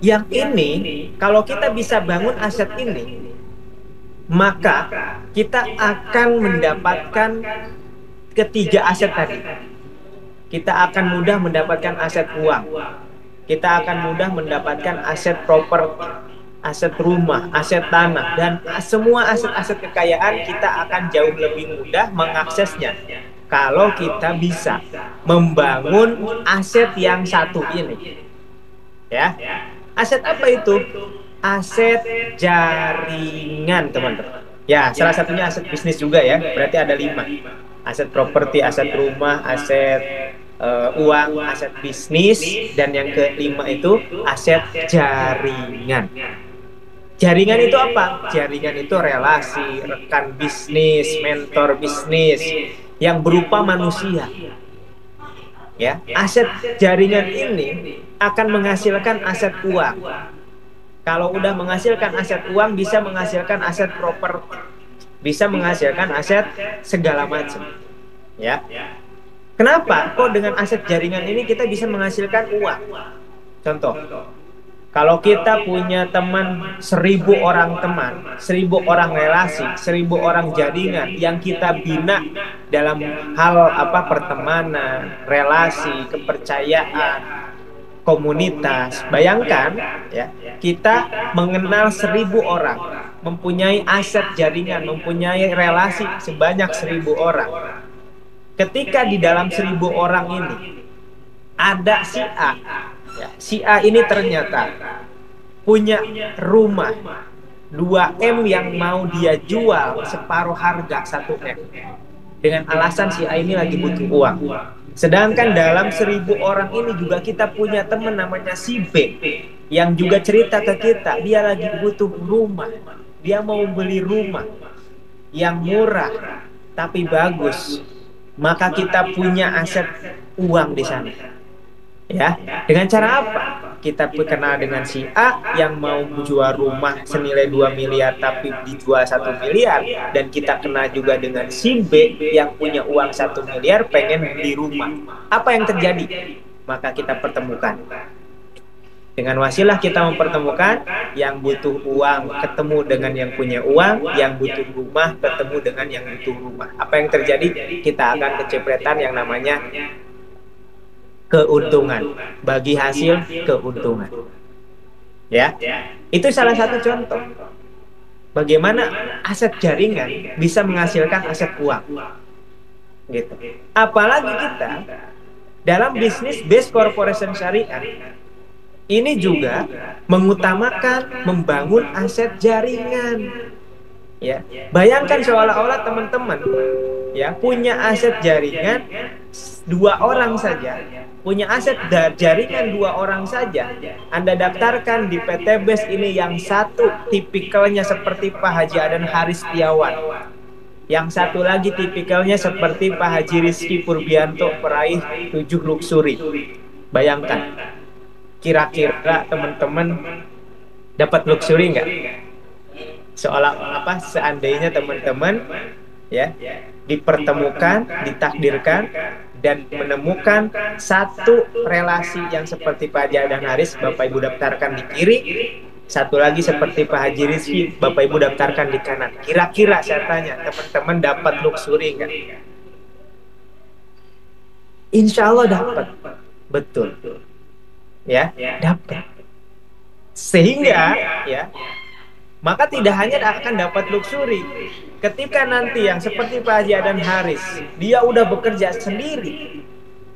Yang ini, kalau kita bisa bangun aset ini, maka kita akan mendapatkan ketiga aset tadi. Kita akan mudah mendapatkan aset uang. Kita akan mudah mendapatkan aset properti, aset rumah, aset tanah, dan semua aset-aset kekayaan kita akan jauh lebih mudah mengaksesnya kalau kita bisa membangun aset yang satu ini. Ya, aset apa itu? Aset jaringan, teman-teman. Ya, salah satunya aset bisnis juga ya. Berarti ada 5. Aset properti, aset rumah, aset uang, aset bisnis, dan yang kelima itu aset jaringan. Jaringan itu apa? Jaringan itu relasi, rekan bisnis, mentor bisnis yang berupa manusia. Ya, aset jaringan ini akan menghasilkan aset uang. Kalau udah menghasilkan aset uang, bisa menghasilkan aset properti, bisa menghasilkan aset segala macam. Ya, kenapa? Kok dengan aset jaringan ini kita bisa menghasilkan uang? Contoh, kalau kita punya teman 1.000 orang teman, 1.000 orang relasi, 1.000 orang jaringan yang kita bina dalam hal apa pertemanan, relasi, kepercayaan, komunitas. Bayangkan ya, kita mengenal 1.000 orang, mempunyai aset jaringan, mempunyai relasi sebanyak 1.000 orang. Ketika di dalam 1.000 orang ini ada si A, ya, si A ini ternyata punya rumah 2M yang mau dia jual separuh harga 1M. Dengan alasan si A ini lagi butuh uang. Sedangkan dalam 1.000 orang ini juga kita punya teman namanya si B yang juga cerita ke kita, dia lagi butuh rumah. Dia mau beli rumah yang murah tapi bagus. Maka kita punya aset uang di sana. Ya, dengan cara apa? Kita kenal dengan si A yang mau jual rumah senilai 2 miliar tapi dijual 1 miliar, dan kita kenal juga dengan si B yang punya uang 1 miliar pengen beli rumah. Apa yang terjadi? Maka kita pertemukan. Dengan wasilah kita mempertemukan, yang butuh uang ketemu dengan yang punya uang, yang butuh rumah ketemu dengan yang butuh rumah. Apa yang terjadi? Kita akan kecipratan yang namanya keuntungan, bagi hasil keuntungan. Ya, itu salah satu contoh bagaimana aset jaringan bisa menghasilkan aset uang. Gitu. Apalagi kita dalam bisnis based corporation syariah ini juga mengutamakan membangun aset jaringan. Ya, bayangkan seolah-olah teman-teman ya punya aset jaringan 2 orang saja, punya aset jaringan 2 orang saja. Anda daftarkan di PT BES ini yang satu tipikalnya seperti Pak Haji Adan Haris Setiawan, yang satu lagi tipikalnya seperti Pak Haji Rizky Purbianto, peraih 7 luxury. Bayangkan, kira-kira teman-teman dapat luxury nggak? Seolah apa seandainya teman-teman ya dipertemukan, ditakdirkan dan menemukan satu relasi yang seperti Pak Haji Adan Haris, Bapak Ibu daftarkan di kiri, satu lagi seperti Pak Haji Rizky, Bapak Ibu daftarkan di kanan. Kira-kira saya tanya, teman-teman dapat luxury nggak? Insya Allah dapat, betul, ya, dapat. Sehingga ya, maka tidak hanya akan dapat luxury. Ketika nanti yang seperti Pak Haji Adan Haris, dia udah bekerja sendiri,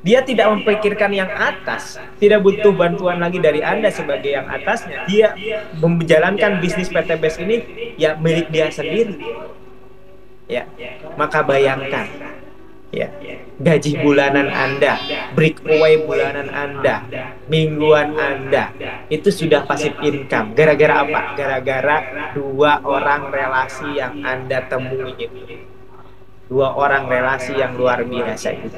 dia tidak memikirkan yang atas, tidak butuh bantuan lagi dari Anda sebagai yang atasnya. Dia menjalankan bisnis PT BES ini ya milik dia sendiri. Ya, maka bayangkan ya, gaji bulanan Anda, breakaway bulanan Anda, mingguan Anda, itu sudah passive income. Gara-gara apa? Gara-gara 2 orang relasi yang Anda temui itu. 2 orang relasi yang luar biasa itu.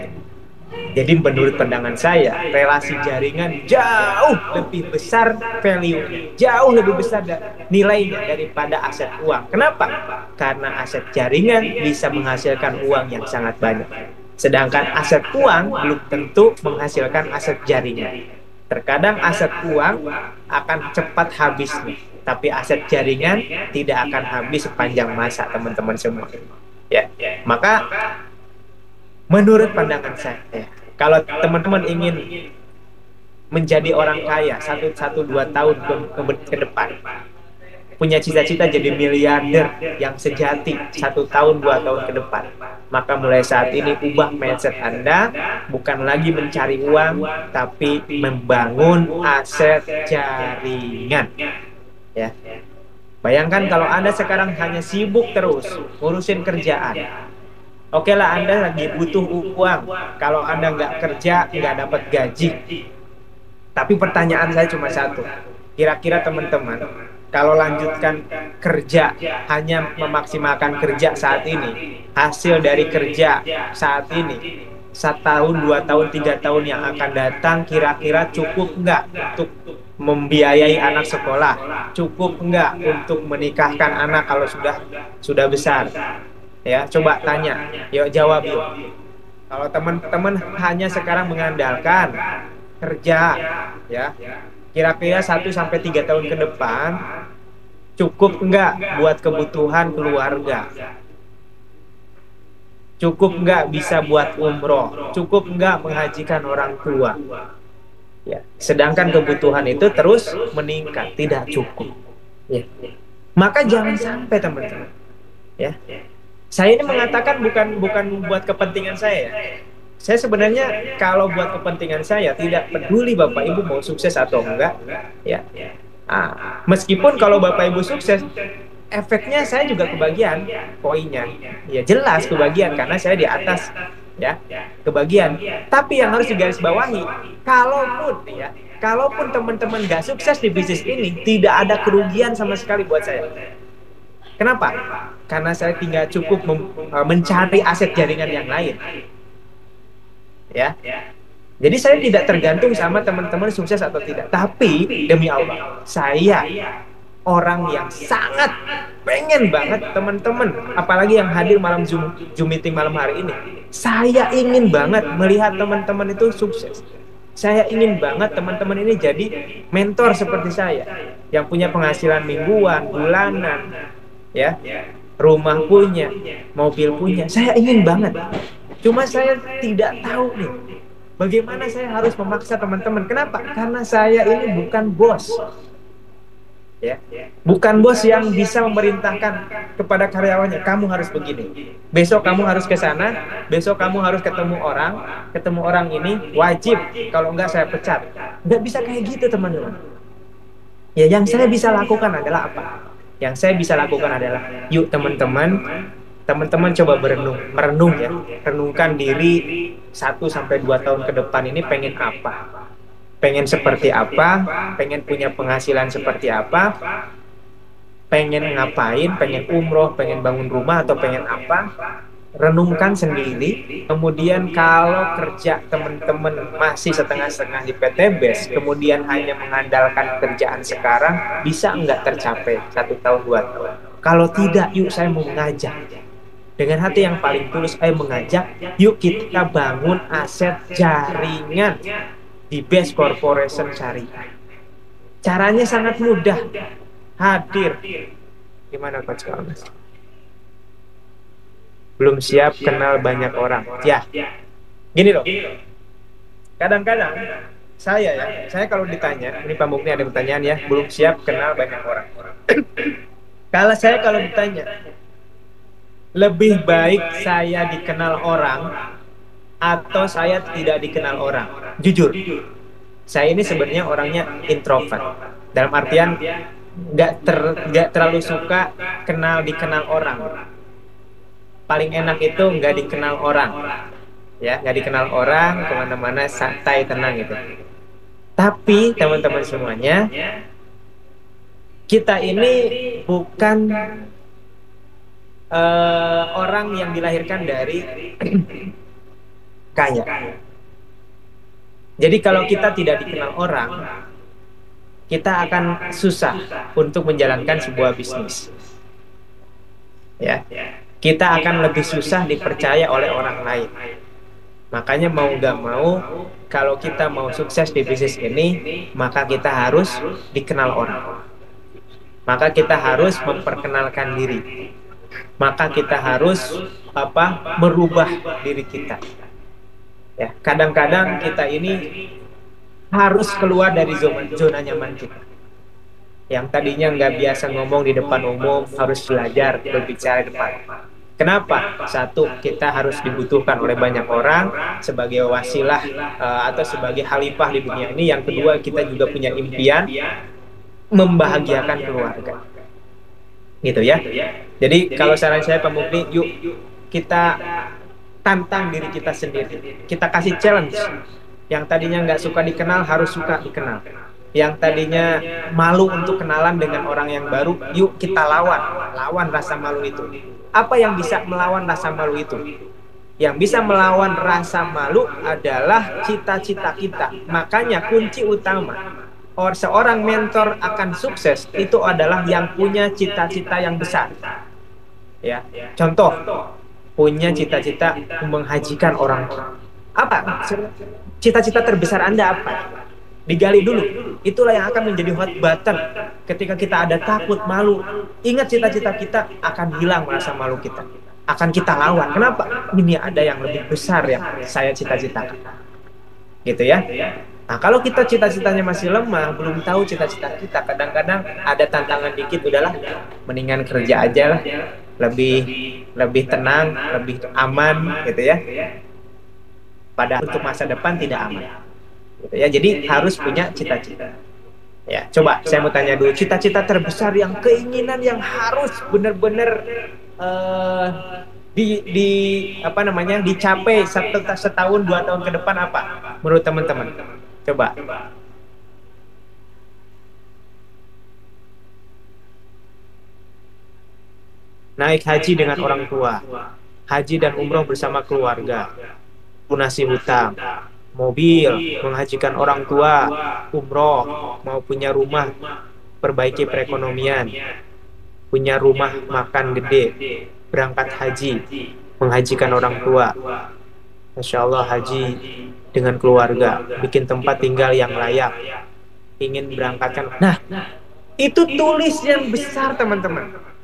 Jadi menurut pandangan saya, relasi jaringan jauh lebih besar value, jauh lebih besar nilainya daripada aset uang. Kenapa? Karena aset jaringan bisa menghasilkan uang yang sangat banyak. Sedangkan aset uang belum tentu menghasilkan aset jaringan. Terkadang aset uang akan cepat habisnya, tapi aset jaringan tidak akan habis sepanjang masa, teman-teman semua. Ya, maka menurut pandangan saya, kalau teman-teman ingin menjadi orang kaya 1-2 tahun ke depan, punya cita-cita jadi miliarder yang sejati 1 tahun 2 tahun ke depan, maka mulai saat ini ubah mindset Anda, bukan lagi mencari uang, tapi membangun aset jaringan. Ya, bayangkan kalau Anda sekarang hanya sibuk terus ngurusin kerjaan. Oke lah, Anda lagi butuh uang. Kalau Anda nggak kerja, nggak dapat gaji. Tapi pertanyaan saya cuma satu. Kira-kira teman-teman, kalau lanjutkan kerja, hanya memaksimalkan kerja saat ini, hasil dari kerja saat ini, 1 tahun, 2 tahun, 3 tahun yang akan datang, kira-kira cukup nggak untuk membiayai anak sekolah? Cukup nggak untuk menikahkan anak kalau sudah besar? Ya, coba tanya, yuk jawab yuk. Kalau teman-teman hanya sekarang mengandalkan kerja, ya, kira-kira 1-3 tahun ke depan cukup nggak buat kebutuhan keluarga? Cukup nggak bisa buat umroh? Cukup nggak menghajikan orang tua? Ya, sedangkan kebutuhan itu terus meningkat, tidak cukup. Ya. Maka jangan sampai teman-teman. Ya. Saya ini mengatakan bukan buat kepentingan saya. Saya sebenarnya kalau buat kepentingan saya tidak peduli Bapak Ibu mau sukses atau enggak, ya. Meskipun kalau Bapak Ibu sukses, efeknya saya juga kebagian poinnya. Ya jelas kebagian karena saya di atas, ya, kebagian. Tapi yang harus digarisbawahi, kalaupun teman-teman nggak sukses di bisnis ini, tidak ada kerugian sama sekali buat saya. Kenapa? Karena saya tinggal cukup mencari aset jaringan yang lain. Ya. Jadi saya tidak tergantung sama teman-teman sukses atau tidak. Tapi demi Allah, saya orang yang sangat pengen banget teman-teman, apalagi yang hadir malam Zoom meeting malam hari ini. Saya ingin banget melihat teman-teman itu sukses. Saya ingin banget teman-teman ini jadi mentor seperti saya, yang punya penghasilan mingguan, bulanan, ya, rumah punya, mobil punya. Saya ingin banget. Cuma saya tidak tahu nih, bagaimana saya harus memaksa teman-teman. Kenapa? Karena saya ini bukan bos. Ya, bukan bos yang bisa memerintahkan kepada karyawannya, kamu harus begini, besok kamu harus ke sana, besok kamu harus ketemu orang ini wajib, kalau enggak saya pecat. Nggak bisa kayak gitu teman-teman. Ya, yang saya bisa lakukan adalah apa? Yang saya bisa lakukan adalah, yuk teman-teman coba merenung ya, renungkan diri 1-2 tahun ke depan ini pengen apa? Pengen seperti apa? Pengen punya penghasilan seperti apa? Pengen ngapain? Pengen umroh, pengen bangun rumah, atau pengen apa? Renungkan sendiri. Kemudian kalau kerja teman-teman masih setengah-setengah di PT BES, kemudian hanya mengandalkan kerjaan sekarang, bisa nggak tercapai 1 tahun 2 tahun? Kalau tidak, yuk saya mau mengajak. Dengan hati yang paling tulus, saya mengajak, yuk kita bangun aset jaringan di BES Corporation Syariah. Caranya sangat mudah. Hadir. Gimana Coach Kalmas? Belum siap kenal banyak orang. Ya. Gini loh. Kadang-kadang saya kalau ditanya, ini Pak Mukni ada pertanyaan ya, belum siap kenal banyak orang. Kalau ditanya, lebih baik saya dikenal orang atau saya tidak dikenal orang? Jujur, saya ini sebenarnya orangnya introvert. Dalam artian nggak terlalu suka dikenal orang. Paling enak itu nggak dikenal orang, ya, nggak dikenal orang, kemana-mana santai tenang gitu. Tapi teman-teman semuanya, kita ini bukan orang yang dilahirkan dari kaya. Jadi kalau kita tidak dikenal orang, kita akan susah untuk menjalankan sebuah bisnis. Ya, kita akan lebih susah dipercaya oleh orang lain. Makanya mau gak mau, kalau kita mau sukses di bisnis ini, maka kita harus dikenal orang. Maka kita harus memperkenalkan diri. Maka kita harus merubah diri kita. Ya, kadang-kadang kita ini harus keluar dari zona nyaman kita. Yang tadinya nggak biasa ngomong di depan umum, harus belajar berbicara di depan. Kenapa? Satu, kita harus dibutuhkan oleh banyak orang sebagai wasilah atau sebagai khalifah di dunia ini. Yang kedua, kita juga punya impian membahagiakan keluarga. Gitu ya. Jadi kalau saran saya Pak Mukni, yuk kita tantang diri kita sendiri. Kita kasih challenge. Yang tadinya nggak suka dikenal, harus suka dikenal. Yang tadinya malu untuk kenalan dengan orang yang baru, yuk kita lawan rasa malu itu. Apa yang bisa melawan rasa malu itu? Yang bisa melawan rasa malu adalah cita-cita kita. Makanya kunci utama seorang mentor akan sukses itu adalah yang punya cita-cita yang besar. Ya, contoh, punya cita-cita menghajikan orang. Apa cita-cita terbesar Anda apa? Digali dulu. Itulah yang akan menjadi hot button ketika kita ada takut, malu. Ingat cita-cita kita, akan hilang rasa malu kita. Akan kita lawan. Kenapa? Ini ada yang lebih besar yang saya cita-citakan. Gitu ya. Nah, kalau kita cita-citanya masih lemah, belum tahu cita-cita kita, kadang-kadang ada tantangan dikit, udahlah, mendingan kerja aja lah. Lebih tenang, lebih aman gitu ya. Padahal untuk masa depan tidak aman. Gitu ya, jadi harus punya cita-cita. Ya, coba saya mau tanya dulu, cita-cita terbesar yang keinginan yang harus benar-benar dicapai setahun 2 tahun ke depan apa? Menurut teman-teman, coba. Naik haji dengan orang tua, haji dan umroh bersama keluarga, lunasi hutang, mobil, menghajikan orang tua, umroh, mau punya rumah, perbaiki perekonomian, punya rumah makan gede, berangkat haji, menghajikan orang tua. Masya Allah, haji dengan keluarga, bikin tempat tinggal yang layak, ingin berangkatkan. Nah, itu tulis yang besar teman-teman.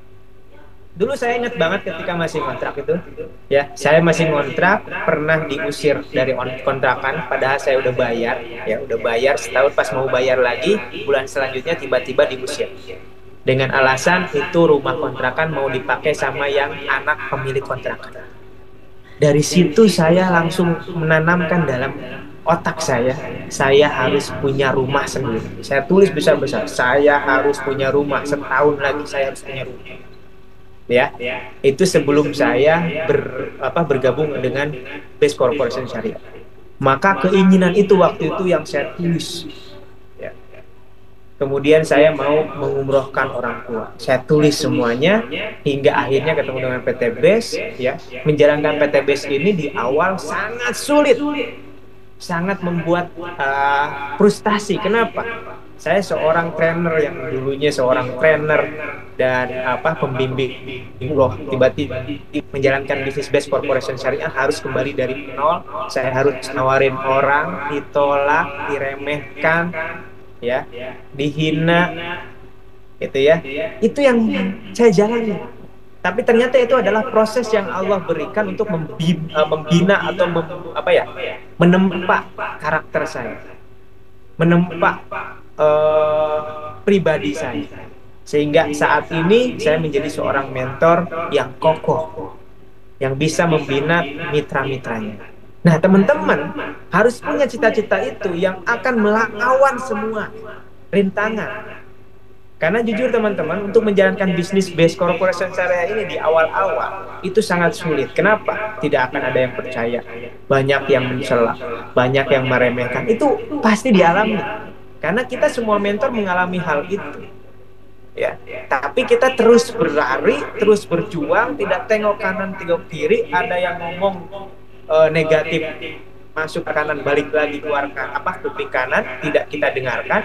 Dulu saya ingat banget ketika masih kontrak itu, ya, saya masih kontrak, pernah diusir dari kontrakan, padahal saya udah bayar, ya, udah bayar setahun, pas mau bayar lagi, bulan selanjutnya tiba-tiba diusir. Dengan alasan itu rumah kontrakan mau dipakai sama yang anak pemilik kontrakan. Dari situ saya langsung menanamkan dalam otak saya harus punya rumah sendiri. Saya tulis besar-besar, saya harus punya rumah, setahun lagi saya harus punya rumah. Ya, itu sebelum saya bergabung dengan Base Corporation Syariah. Maka keinginan itu waktu itu yang saya tulis. Ya. Kemudian saya mau mengumrohkan orang tua. Saya tulis semuanya hingga akhirnya ketemu dengan PT Base. Ya, menjalankan PT Base ini di awal sangat sulit, sangat membuat frustasi. Kenapa? Saya seorang trainer yang dulunya seorang trainer dan pembimbing umroh, tiba-tiba menjalankan bisnis Base Corporation Syariah harus kembali dari nol. Saya harus nawarin orang, ditolak, diremehkan, ya, dihina, gitu ya. Itu yang saya jalani. Tapi ternyata itu adalah proses yang Allah berikan untuk membina atau menempa karakter saya, menempa pribadi saya, sehingga saat ini saya menjadi seorang mentor yang kokoh, yang bisa membina mitra-mitranya. Nah, teman-teman harus punya cita-cita itu yang akan melawan semua rintangan. Karena jujur teman-teman, untuk menjalankan bisnis Base Corporation Syariah ini di awal-awal itu sangat sulit. Kenapa? Tidak akan ada yang percaya, banyak yang mencela, banyak yang meremehkan. Itu pasti dialami. Karena kita semua mentor mengalami hal itu, ya. Tapi kita terus berlari, terus berjuang, tidak tengok kanan, tengok kiri. Ada yang ngomong negatif, masuk ke kanan, balik lagi keluar ke kanan, tidak kita dengarkan.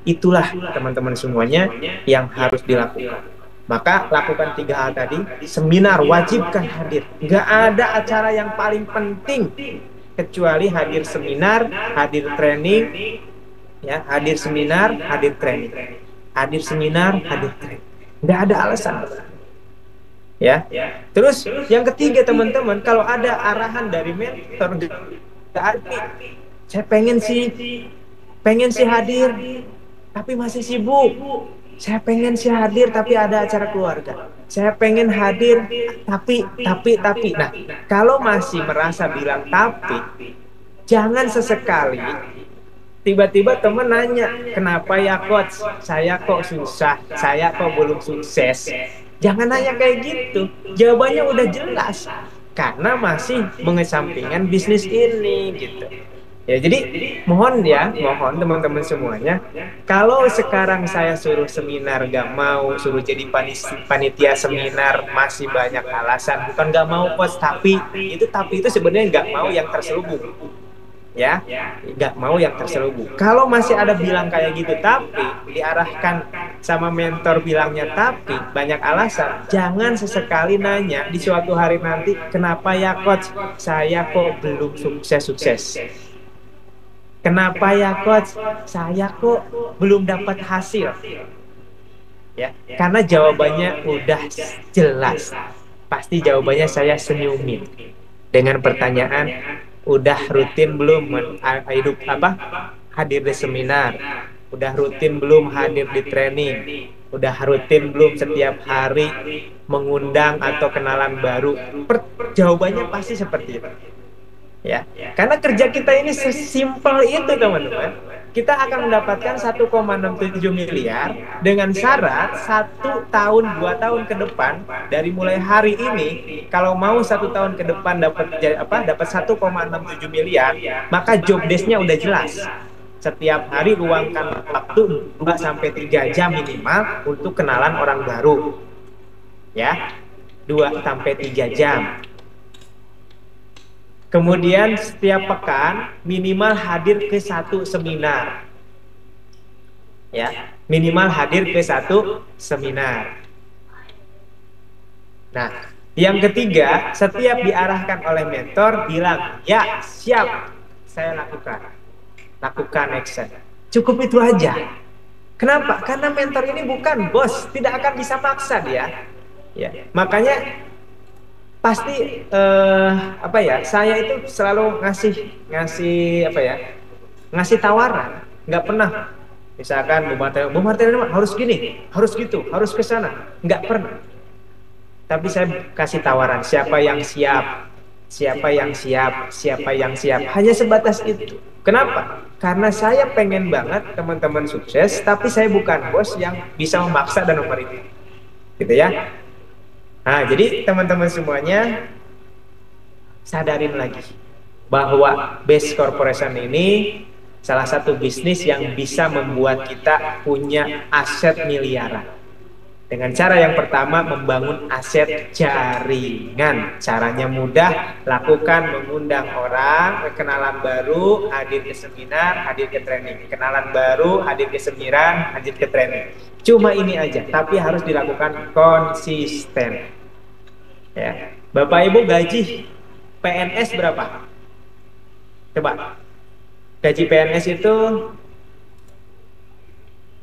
Itulah teman-teman semuanya yang harus dilakukan. Maka lakukan 3 hal tadi. Seminar wajibkan hadir. Nggak ada acara yang paling penting kecuali hadir seminar, hadir training, ya, hadir seminar, hadir training, hadir seminar, hadir training. Nggak ada alasan, ya. Terus yang ketiga teman-teman, kalau ada arahan dari mentor, nggak ada, saya pengen sih hadir, tapi masih sibuk. Saya pengen sih hadir, tapi ada acara keluarga. Saya pengen hadir, tapi. Nah, kalau masih merasa bilang tapi, jangan sesekali tiba-tiba teman nanya, kenapa ya coach? Saya kok susah, saya kok belum sukses. Jangan nanya kayak gitu. Jawabannya udah jelas, karena masih mengesampingkan bisnis ini gitu. Ya, jadi mohon teman-teman semuanya, kalau sekarang saya suruh seminar gak mau, suruh jadi panitia seminar masih banyak alasan, bukan gak mau coach, tapi itu sebenarnya gak mau yang terselubung, ya, gak mau yang terselubung. Kalau masih ada bilang kayak gitu tapi diarahkan sama mentor bilangnya tapi banyak alasan, jangan sesekali nanya di suatu hari nanti, kenapa ya coach saya kok belum sukses. Kenapa ya coach, saya kok belum dapat hasil? Ya, karena jawabannya udah jelas. Pasti jawabannya saya senyumin dengan pertanyaan, udah rutin belum hadir di seminar? Udah rutin belum hadir di training? Udah rutin belum setiap hari mengundang atau kenalan baru? Jawabannya pasti seperti itu. Ya, karena kerja kita ini sesimpel itu teman-teman. Kita akan mendapatkan 1,67 miliar dengan syarat 1 tahun 2 tahun ke depan, dari mulai hari ini kalau mau 1 tahun ke depan dapat 1,67 miliar, maka job desk-nya udah jelas. Setiap hari luangkan waktu 2-3 jam minimal untuk kenalan orang baru, ya, 2-3 jam. Kemudian setiap pekan minimal hadir ke 1 seminar, ya, minimal hadir ke 1 seminar. Nah, yang ketiga, setiap diarahkan oleh mentor bilang, ya siap, saya lakukan action. Cukup itu aja. Kenapa? Karena mentor ini bukan bos, tidak akan bisa maksa dia. Ya, makanya pasti saya itu selalu ngasih tawaran, nggak pernah misalkan Bu Martina harus gini, harus gitu, harus ke sana, nggak pernah. Tapi saya kasih tawaran, siapa yang siap, hanya sebatas itu. Kenapa? Karena saya pengen banget teman-teman sukses, tapi saya bukan bos yang bisa memaksa dan memerintah, gitu ya. Nah, jadi teman-teman semuanya sadarin lagi bahwa Best Corporation ini salah satu bisnis yang bisa membuat kita punya aset miliaran. Dengan cara yang pertama, membangun aset jaringan. Caranya mudah, lakukan, mengundang orang, kenalan baru, hadir ke seminar, hadir ke training. Kenalan baru, hadir ke seminar, hadir ke training. Cuma ini aja, tapi harus dilakukan konsisten. Ya, Bapak Ibu gaji PNS berapa? Coba. Gaji PNS itu,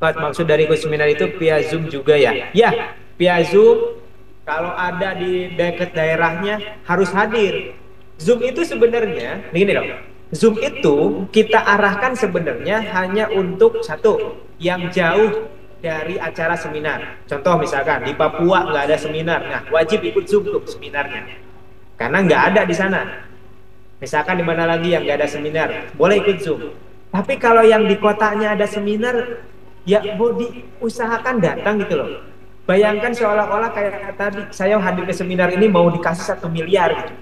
maksud dari ikut seminar itu via Zoom juga ya? Ya, via Zoom. Kalau ada di dekat daerahnya harus hadir. Zoom itu sebenarnya, begini dong. Zoom itu kita arahkan sebenarnya hanya untuk satu, yang jauh dari acara seminar. Contoh misalkan di Papua nggak ada seminar, nah wajib ikut Zoom tuh seminarnya, karena nggak ada di sana. Misalkan di mana lagi yang nggak ada seminar, boleh ikut Zoom. Tapi kalau yang di kotanya ada seminar, ya mau diusahakan datang gitu loh. Bayangkan seolah-olah kayak tadi, saya hadir ke seminar ini mau dikasih 1 miliar gitu.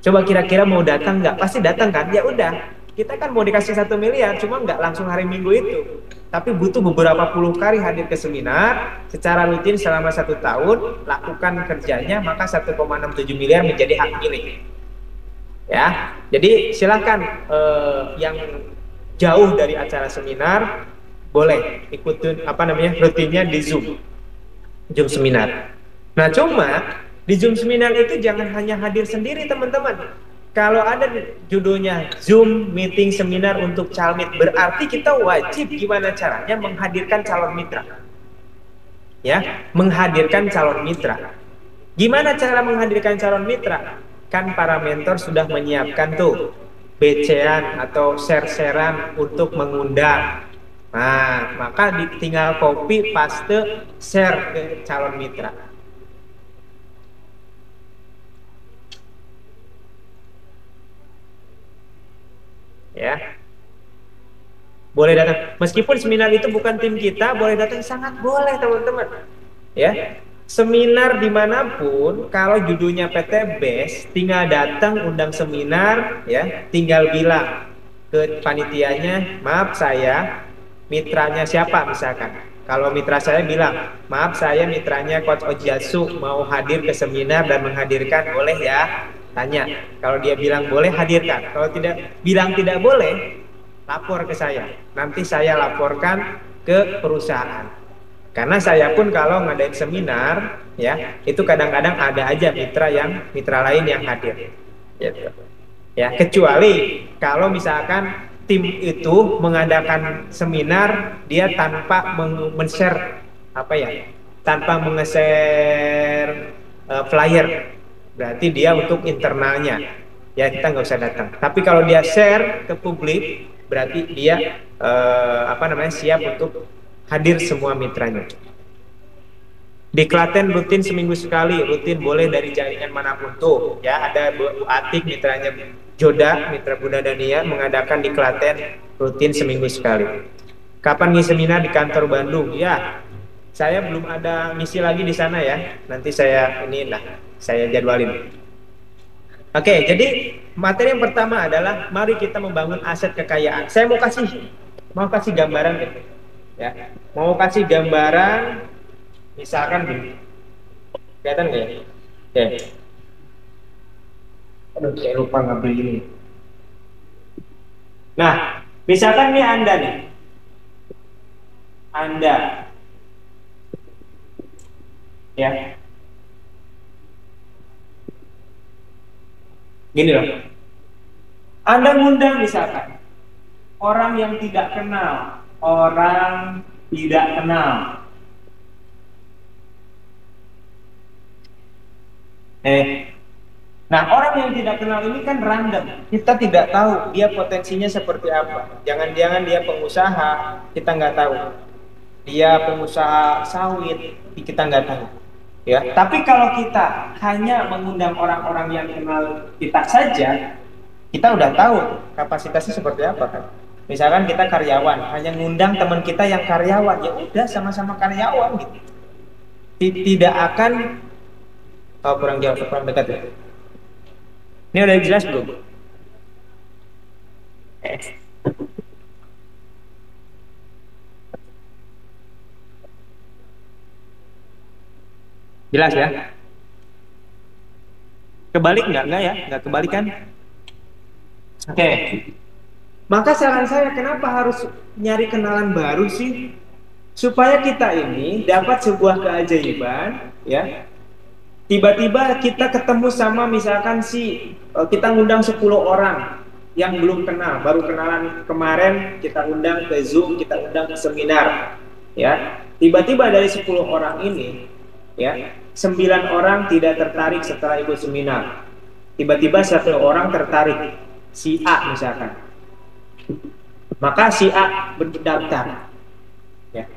Coba kira-kira mau datang nggak? Pasti datang kan? Ya udah, kita kan mau dikasih 1 miliar, cuma nggak langsung hari Minggu itu. Tapi butuh beberapa puluh kali hadir ke seminar secara rutin selama 1 tahun, lakukan kerjanya, maka 1,67 miliar menjadi hak milik. Ya, jadi silakan yang jauh dari acara seminar boleh ikutin rutinnya di Zoom seminar. Nah, cuma di Zoom seminar itu jangan hanya hadir sendiri teman-teman. kalau ada judulnya Zoom meeting seminar untuk Calmit, berarti kita wajib gimana caranya menghadirkan calon mitra. Ya, menghadirkan calon mitra. Gimana cara menghadirkan calon mitra? Kan para mentor sudah menyiapkan tuh BC-an atau share-sharean untuk mengundang. Nah, maka tinggal copy paste share ke calon mitra. Ya. Boleh datang. Meskipun seminar itu bukan tim kita, boleh datang, sangat boleh teman-teman. Ya. Seminar dimanapun, kalau judulnya PT BES, tinggal datang undang seminar, ya, tinggal bilang ke panitianya, maaf saya mitranya siapa misalkan. Kalau mitra saya bilang, maaf saya mitranya Coach Ojiatsu, mau hadir ke seminar dan menghadirkan, boleh ya? Tanya. Kalau dia bilang boleh, hadirkan. Kalau tidak bilang tidak boleh, lapor ke saya. Nanti saya laporkan ke perusahaan. Karena saya pun kalau ngadain seminar, ya, itu kadang-kadang ada aja mitra lain yang hadir. Gitu. Ya, kecuali kalau misalkan tim itu mengadakan seminar, dia tanpa men-share tanpa menge-share flyer, berarti dia untuk internalnya. Ya, kita nggak usah datang. Tapi kalau dia share ke publik, berarti dia siap untuk hadir semua mitranya. Di Klaten rutin seminggu sekali, rutin boleh dari jaringan manapun tuh. Ya, ada Bu Atik mitranya Joda, mitra Bunda Dania mengadakan di Klaten rutin seminggu sekali. Kapan ngisi seminar di kantor Bandung? Ya, saya belum ada misi lagi di sana ya. Nanti saya jadwalin. Oke, jadi materi yang pertama adalah mari kita membangun aset kekayaan. Saya mau kasih gambaran gitu. Ya, mau kasih gambaran misalkan gini, kelihatan nggak ya? Oke. Aduh, saya lupa ngambil ini. Nah, misalkan ini Anda nih, ya, gini loh, Anda ngundang misalkan orang yang tidak kenal. Nah, orang yang tidak kenal ini kan random. Kita tidak tahu dia potensinya seperti apa. Jangan-jangan dia pengusaha, kita nggak tahu. Dia pengusaha sawit, kita nggak tahu. Ya, tapi kalau kita hanya mengundang orang-orang yang kenal kita saja, kita udah tahu kapasitasnya seperti apa kan. Misalkan kita karyawan, hanya ngundang teman kita yang karyawan, ya udah sama-sama karyawan gitu. Tidak akan kurang jauh, kurang dekat ya. Ini udah jelas belum? Jelas ya? Kebalik nggak ya? Nggak kebalik kan? Oke. Maka saran saya, kenapa harus nyari kenalan baru sih? Supaya kita ini dapat sebuah keajaiban, ya. Tiba-tiba kita ketemu sama misalkan kita ngundang 10 orang yang belum kenal, baru kenalan kemarin, kita undang ke Zoom, kita undang ke seminar, ya. Tiba-tiba dari 10 orang ini, ya, 9 orang tidak tertarik setelah ikut seminar. Tiba-tiba 1 orang tertarik, si A misalkan. Maka si A berdaftar. Ya.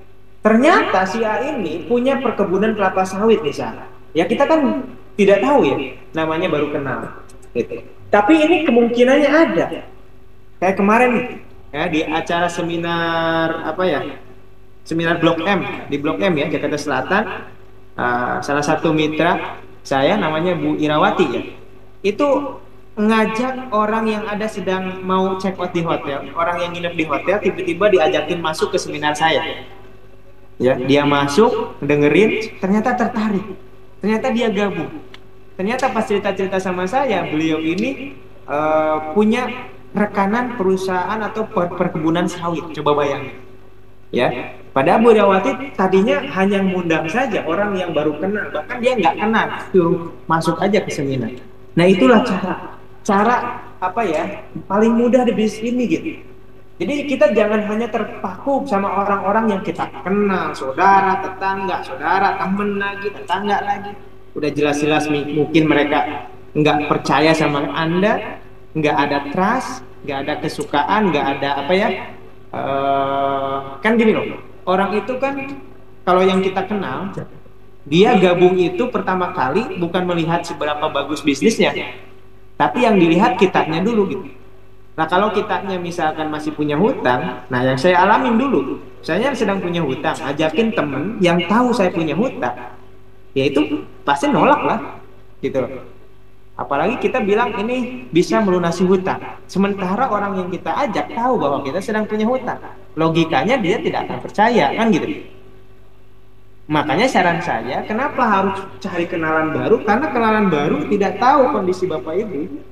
Ternyata si A ini punya perkebunan kelapa sawit misalnya. Ya, kita kan tidak tahu ya, namanya baru kenal. Gitu. Tapi ini kemungkinannya ada. Kayak kemarin ya, di acara seminar seminar Blok M di Blok M ya, Jakarta Selatan. Salah satu mitra saya namanya Bu Irawati ya. Itu ngajak orang yang ada sedang mau check out di hotel, orang yang nginep di hotel, tiba-tiba diajakin masuk ke seminar saya. Ya, dia masuk, dengerin, ternyata tertarik. Ternyata dia gabung. Ternyata pas cerita-cerita sama saya, beliau ini punya rekanan perusahaan atau perkebunan sawit. Coba bayangin. Ya, padahal Bu Irawati tadinya hanya mengundang saja orang yang baru kenal, bahkan dia nggak kenal, suruh masuk aja ke seminar. Nah, itulah cara cara apa ya paling mudah di bisnis ini gitu. Jadi kita jangan hanya terpaku sama orang-orang yang kita kenal, saudara, tetangga, saudara, temen lagi, tetangga lagi. Udah jelas-jelas mungkin mereka nggak percaya sama Anda, nggak ada trust, nggak ada kesukaan, nggak ada apa ya, kan gini loh, orang itu kan kalau yang kita kenal, dia gabung itu pertama kali bukan melihat seberapa bagus bisnisnya, tapi yang dilihat kitanya dulu gitu. Nah kalau kitanya misalkan masih punya hutang, nah yang saya alamin dulu, saya sedang punya hutang, ajakin temen yang tahu saya punya hutang, ya itu pasti nolak lah, gitu. Apalagi kita bilang ini bisa melunasi hutang, sementara orang yang kita ajak tahu bahwa kita sedang punya hutang, logikanya dia tidak akan percaya, kan gitu. Makanya saran saya, kenapa harus cari kenalan baru? Karena kenalan baru tidak tahu kondisi Bapak Ibu,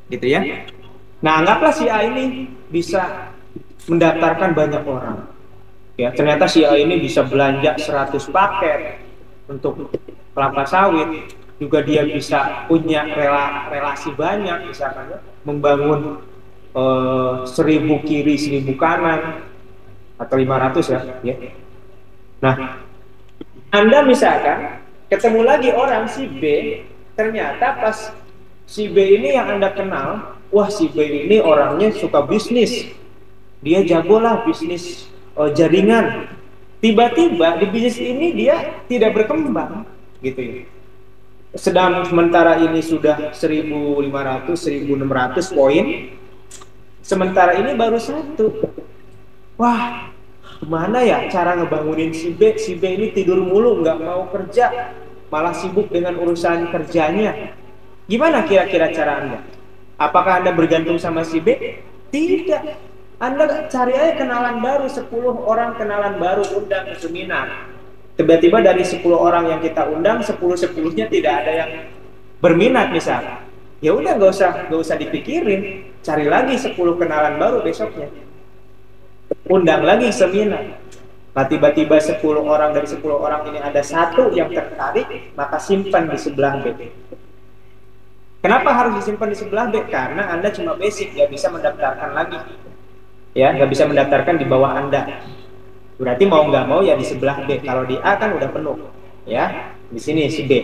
gitu ya. Nah, anggaplah si A ini bisa mendaftarkan banyak orang. Ya, ternyata si A ini bisa belanja 100 paket untuk kelapa sawit. Juga dia bisa punya relasi banyak, misalkan ya, membangun 1000 kiri 1000 kanan atau 500 ya. Nah, Anda misalkan ketemu lagi orang si B, ternyata pas si B ini yang Anda kenal, wah si B ini orangnya suka bisnis, dia jagolah bisnis jaringan. Tiba-tiba di bisnis ini dia tidak berkembang, gitu ya. Sedang sementara ini sudah 1500, 1600 poin, sementara ini baru 1. Wah, gimana ya cara ngebangunin si B? Si B ini tidur mulu, nggak mau kerja, malah sibuk dengan urusan kerjanya. Gimana kira-kira cara Anda? Apakah Anda bergantung sama si B? Tidak. Anda cari aja kenalan baru, 10 orang kenalan baru, undang ke seminar. Tiba-tiba dari 10 orang yang kita undang, 10-10-nya tidak ada yang berminat misalnya. Ya udah nggak usah dipikirin, cari lagi 10 kenalan baru besoknya. Undang lagi seminar. Nah, tiba-tiba 10 orang dari 10 orang ini ada 1 yang tertarik, maka simpan di sebelah B. Kenapa harus disimpan di sebelah B? Karena Anda cuma basic, nggak bisa mendaftarkan lagi. Ya, nggak bisa mendaftarkan di bawah Anda. Berarti mau nggak mau ya di sebelah B. Kalau di A kan udah penuh, ya. Di sini si B.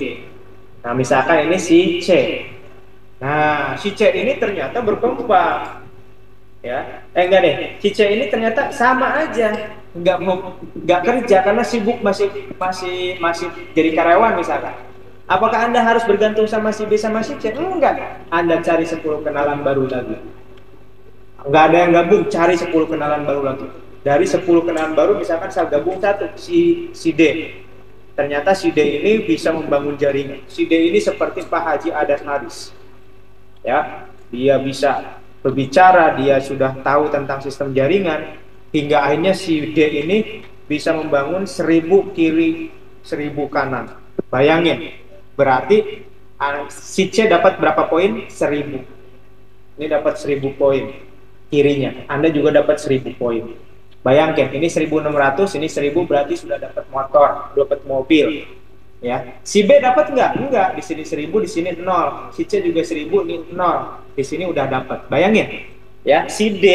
Nah, misalkan ini si C. Nah, si C ini ternyata berkembang. Ya, enggak deh. Si C ini ternyata sama aja, nggak kerja karena sibuk masih jadi karyawan misalkan. Apakah Anda harus bergantung sama si B sama si C? Enggak. Anda cari 10 kenalan baru lagi. Enggak ada yang gabung, cari 10 kenalan baru lagi. Dari 10 kenalan baru misalkan saya gabung 1 si D. Ternyata si D ini bisa membangun jaringan. Si D ini seperti Pak Haji Adas Haris. Ya, dia bisa berbicara, dia sudah tahu tentang sistem jaringan, hingga akhirnya si D ini bisa membangun 1000 kiri 1000 kanan. Bayangin, berarti si C dapat berapa poin? 1000. Ini dapat 1000 poin kirinya, Anda juga dapat 1000 poin. Bayangkan, ini 1600, ini 1000, berarti sudah dapat motor, dapat mobil. Ya, si B dapat enggak? Di sini 1000, di sini 0. Si C juga 1000, ini 0. Di sini udah dapat. Bayangin, ya, si D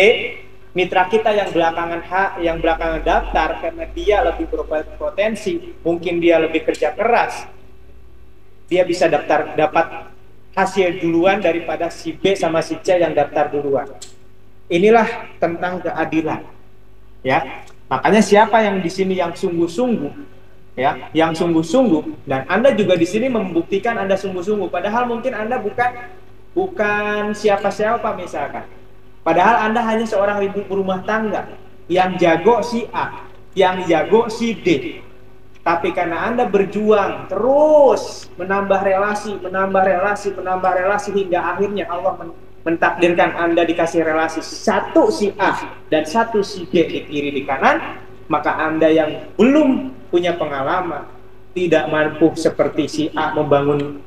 mitra kita yang belakangan daftar karena dia lebih berpotensi, mungkin dia lebih kerja keras. Dia bisa dapat hasil duluan daripada si B sama si C yang daftar duluan. Inilah tentang keadilan. Ya, makanya siapa yang di sini yang sungguh-sungguh, ya, yang sungguh-sungguh, dan Anda juga di sini membuktikan Anda sungguh-sungguh, padahal mungkin Anda bukan siapa-siapa misalkan, padahal Anda hanya seorang ibu rumah tangga yang jago si A, yang jago si D, tapi karena Anda berjuang terus menambah relasi hingga akhirnya Allah mentakdirkan Anda dikasih relasi 1 si A dan 1 si D di kiri di kanan, maka Anda yang belum punya pengalaman, tidak mampu seperti si A membangun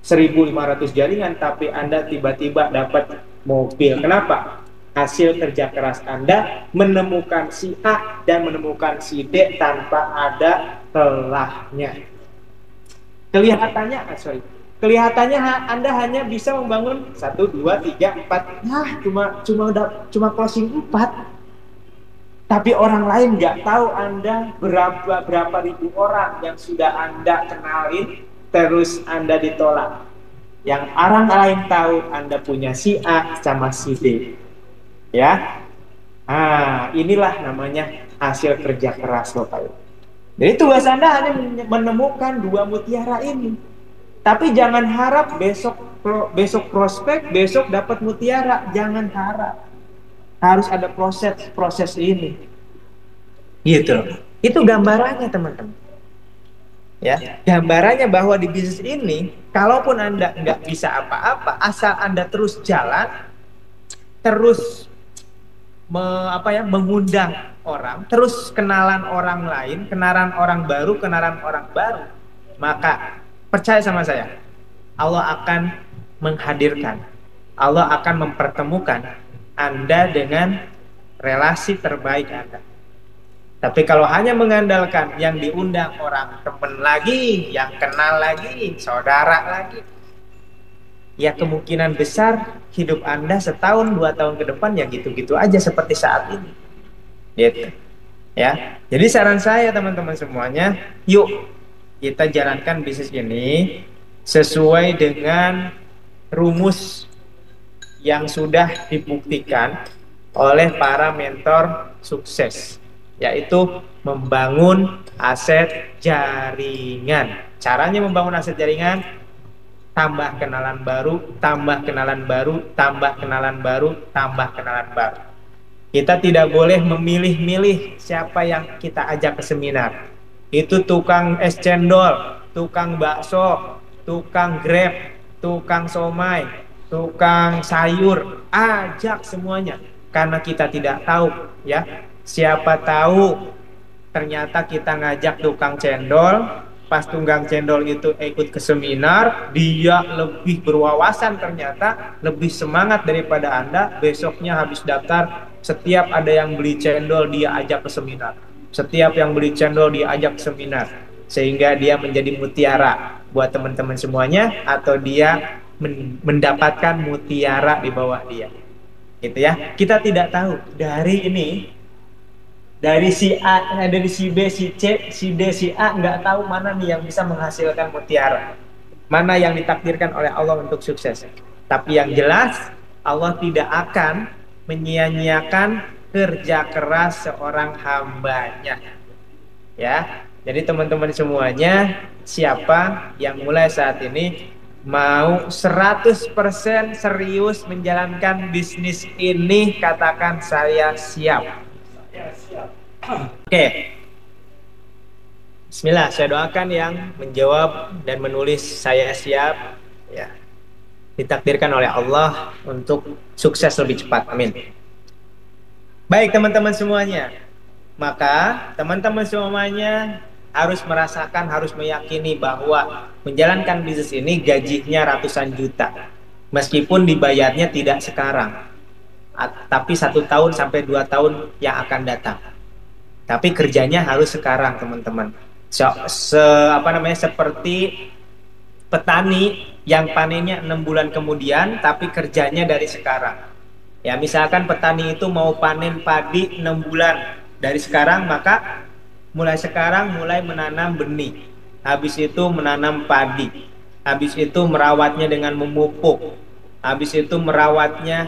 1500 jaringan, tapi Anda tiba-tiba dapat mobil. Kenapa? Hasil kerja keras Anda menemukan si A dan menemukan si D tanpa ada telahnya. Kelihatannya Anda hanya bisa membangun 1, 2, 3, 4. Nah, cuma closing 4. Tapi orang lain nggak tahu Anda berapa ribu orang yang sudah Anda kenalin, terus Anda ditolak. Yang orang lain tahu Anda punya si A sama si D. Ya, inilah namanya hasil kerja keras Bapak Ibu. Jadi tugas Anda hanya menemukan 2 mutiara ini. Tapi jangan harap besok prospek, besok dapat mutiara. Jangan harap. Harus ada proses ini. Gitu. Itu gambarannya teman-teman. Ya, gambarannya bahwa di bisnis ini, kalaupun Anda nggak bisa apa-apa, asal Anda terus jalan, terus mengundang orang, terus kenalan orang lain, kenalan orang baru, maka percaya sama saya, Allah akan menghadirkan, Allah akan mempertemukan Anda dengan relasi terbaik Anda. Tapi kalau hanya mengandalkan yang diundang orang teman lagi, yang kenal lagi, saudara lagi, ya kemungkinan besar hidup Anda setahun 2 tahun ke depan ya gitu-gitu aja seperti saat ini. Gitu. Ya. Jadi saran saya teman-teman semuanya, yuk kita jalankan bisnis ini sesuai dengan rumus yang sudah dibuktikan oleh para mentor sukses, yaitu membangun aset jaringan. Caranya membangun aset jaringan, tambah kenalan baru, tambah kenalan baru, tambah kenalan baru, tambah kenalan baru. Kita tidak boleh memilih-milih siapa yang kita ajak ke seminar. Itu tukang es cendol, tukang bakso, tukang grab, tukang somai, tukang sayur, ajak semuanya. Karena kita tidak tahu, ya. Siapa tahu ternyata kita ngajak tukang cendol, pas tukang cendol itu ikut ke seminar, dia lebih berwawasan, ternyata lebih semangat daripada Anda. Besoknya habis daftar, setiap ada yang beli cendol dia ajak ke seminar, setiap yang beli cendol dia ajak ke seminar, sehingga dia menjadi mutiara buat teman-teman semuanya, atau dia mendapatkan mutiara di bawah dia, gitu ya. Kita tidak tahu dari ini, dari si A, dari si B, si C, si D, si A, nggak tahu mana nih yang bisa menghasilkan mutiara, mana yang ditakdirkan oleh Allah untuk sukses. Tapi yang jelas, Allah tidak akan menyia-nyiakan kerja keras seorang hambanya. Ya, jadi teman-teman semuanya, siapa yang mulai saat ini mau 100% serius menjalankan bisnis ini, katakan saya siap. Oke. Bismillah, saya doakan yang menjawab dan menulis saya siap, ya, ditakdirkan oleh Allah untuk sukses lebih cepat. Amin. Baik teman-teman semuanya, maka teman-teman semuanya harus merasakan, harus meyakini bahwa menjalankan bisnis ini gajinya ratusan juta, meskipun dibayarnya tidak sekarang, tapi 1 tahun sampai 2 tahun yang akan datang. Tapi kerjanya harus sekarang teman-teman. Seperti petani yang panennya 6 bulan kemudian, tapi kerjanya dari sekarang. Ya, misalkan petani itu mau panen padi 6 bulan dari sekarang, maka mulai sekarang mulai menanam benih, habis itu menanam padi, habis itu merawatnya dengan memupuk, habis itu merawatnya,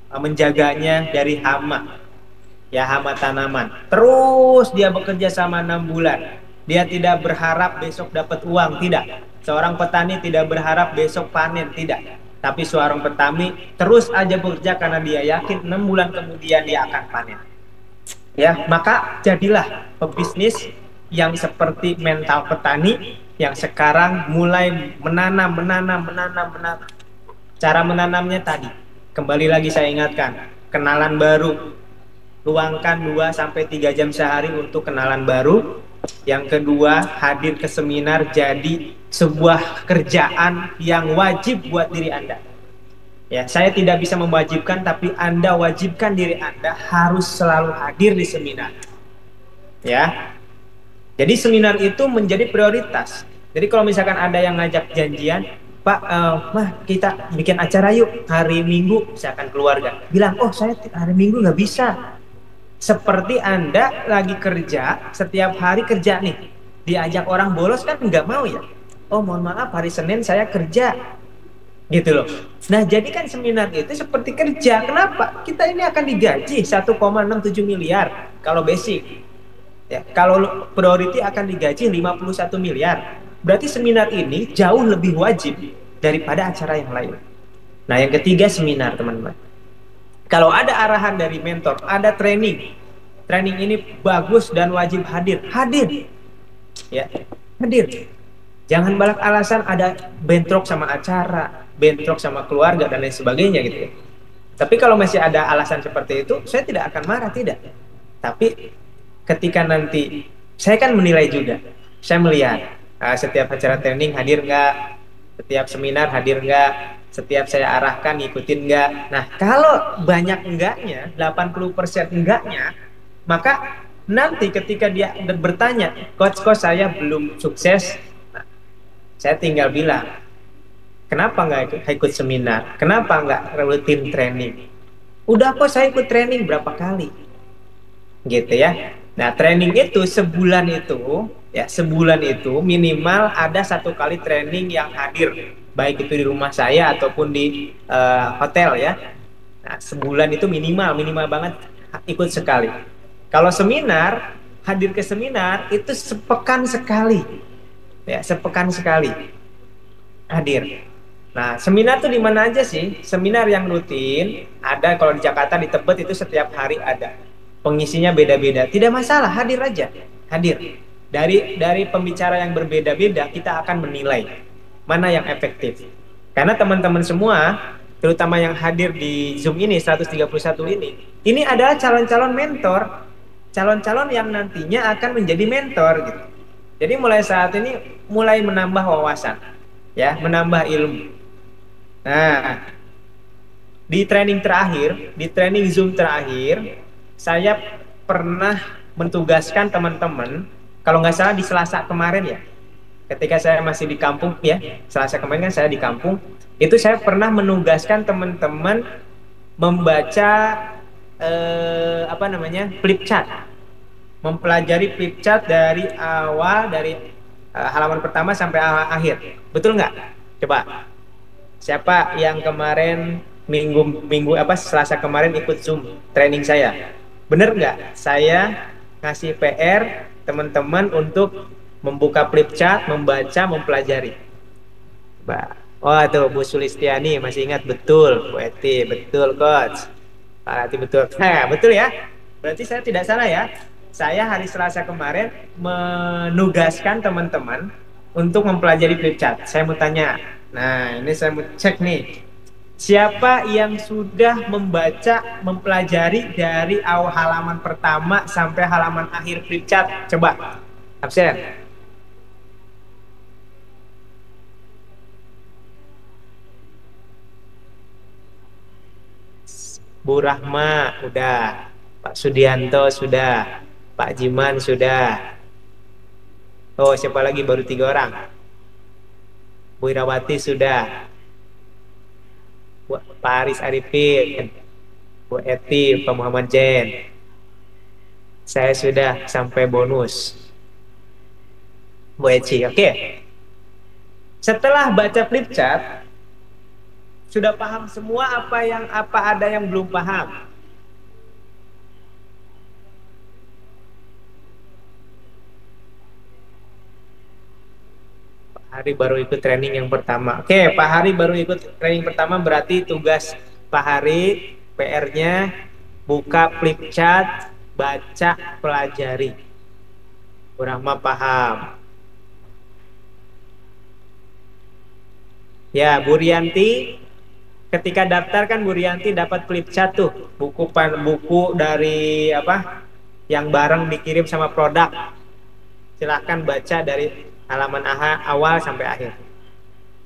menjaganya dari hama, ya, hama tanaman. Terus dia bekerja sama 6 bulan. Dia tidak berharap besok dapat uang, tidak. Seorang petani tidak berharap besok panen, tidak. Tapi seorang petani terus aja bekerja karena dia yakin 6 bulan kemudian dia akan panen. Ya, maka jadilah pebisnis yang seperti mental petani yang sekarang mulai menanam. Cara menanamnya tadi, kembali lagi saya ingatkan, kenalan baru. Luangkan 2-3 jam sehari untuk kenalan baru. Yang kedua, hadir ke seminar jadi sebuah kerjaan yang wajib buat diri Anda. Ya, saya tidak bisa mewajibkan, tapi Anda wajibkan diri Anda harus selalu hadir di seminar. Ya. Jadi seminar itu menjadi prioritas. Jadi kalau misalkan ada yang ngajak janjian, Pak, mah kita bikin acara yuk hari Minggu, misalkan keluarga. Bilang, oh saya hari Minggu nggak bisa. Seperti Anda lagi kerja, setiap hari kerja nih. Diajak orang bolos kan nggak mau ya. Oh mohon maaf hari Senin saya kerja. Gitu loh. Nah jadi kan seminar itu seperti kerja. Kenapa? Kita ini akan digaji 1,67 miliar kalau basic. Ya, kalau priority akan digaji 51 miliar. Berarti seminar ini jauh lebih wajib daripada acara yang lain. Nah, yang ketiga seminar, teman-teman. Kalau ada arahan dari mentor, ada training. Training ini bagus dan wajib hadir. Hadir. Ya, hadir. Jangan balak alasan ada bentrok sama acara, bentrok sama keluarga dan lain sebagainya gitu ya. Tapi kalau masih ada alasan seperti itu, saya tidak akan marah, tidak. Tapi ketika nanti saya kan menilai juga, saya melihat setiap acara training hadir nggak, setiap seminar hadir nggak, setiap saya arahkan ngikutin nggak. Nah kalau banyak enggaknya, 80% enggaknya, maka nanti ketika dia bertanya, coach saya belum sukses, nah, saya tinggal bilang, kenapa nggak ikut seminar, kenapa nggak rutin training? Udah kok saya ikut training berapa kali, gitu ya. Nah, training itu sebulan itu minimal ada 1 kali training yang hadir, baik itu di rumah saya ataupun di hotel ya. Nah, sebulan itu minimal banget ikut sekali. Kalau seminar, hadir ke seminar itu sepekan sekali, ya sepekan sekali hadir. Nah, seminar tuh di mana aja sih? Seminar yang rutin ada, kalau di Jakarta di Tebet itu setiap hari ada. Pengisinya beda-beda, tidak masalah, hadir aja, hadir. Dari pembicara yang berbeda-beda kita akan menilai mana yang efektif. Karena teman-teman semua, terutama yang hadir di Zoom ini 131 ini adalah calon-calon mentor, calon-calon yang nantinya akan menjadi mentor gitu. Jadi mulai saat ini mulai menambah wawasan, ya, menambah ilmu. Nah, di training Zoom terakhir, saya pernah mentugaskan teman-teman, kalau nggak salah di Selasa kemarin ya, ketika saya masih di kampung ya, Selasa kemarin kan saya di kampung, itu saya pernah menugaskan teman-teman membaca flip chart, mempelajari flip chart dari awal, dari halaman pertama sampai akhir. Betul nggak? Coba, siapa yang kemarin Selasa kemarin ikut Zoom training saya? Bener nggak saya ngasih PR teman-teman untuk membuka flip chart, membaca, mempelajari? Oh tuh Bu Sulistiani masih ingat, betul. Bu Eti, betul coach. Pak Ati, betul. Nah, betul ya. Berarti saya tidak salah ya. Saya hari Selasa kemarin menugaskan teman-teman untuk mempelajari flip chart. Saya mau tanya. Nah, ini saya mau cek nih. Siapa yang sudah membaca, mempelajari dari awal halaman pertama sampai halaman akhir flip chart? Coba, absen. Bu Rahma udah, Pak Sudianto sudah, Pak Jiman sudah. Oh, siapa lagi? Baru 3 orang. Bu Irawati sudah. Pak Aris Arifin, Bu Eti, Pak Muhammad Jen. Saya sudah sampai bonus. Bu Eci, oke. Setelah baca flip chart, sudah paham semua apa ada yang belum paham? Hari baru ikut training yang pertama. Oke, Pak Hari baru ikut training pertama, berarti tugas Pak Hari, PR-nya buka flip chart, baca, pelajari. Bu Rahma paham. Ya, Bu Rianti, ketika daftar kan Bu Rianti dapat flip chart tuh, buku dari yang bareng dikirim sama produk. Silahkan baca dari halaman awal sampai akhir.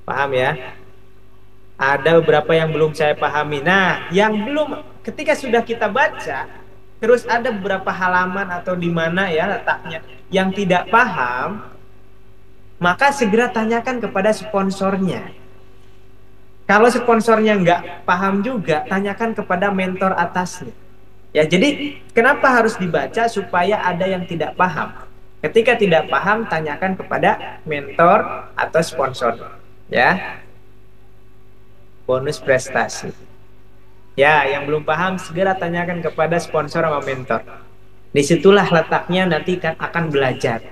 Paham ya? Ada beberapa yang belum saya pahami. Nah, yang belum, ketika sudah kita baca, terus ada beberapa halaman atau di mana ya letaknya yang tidak paham, maka segera tanyakan kepada sponsornya. Kalau sponsornya nggak paham juga, tanyakan kepada mentor atasnya. Ya, jadi kenapa harus dibaca? Supaya ada yang tidak paham. Ketika tidak paham, tanyakan kepada mentor atau sponsor. Ya, bonus prestasi. Ya, yang belum paham segera tanyakan kepada sponsor sama mentor. Disitulah letaknya, nanti kan akan belajar.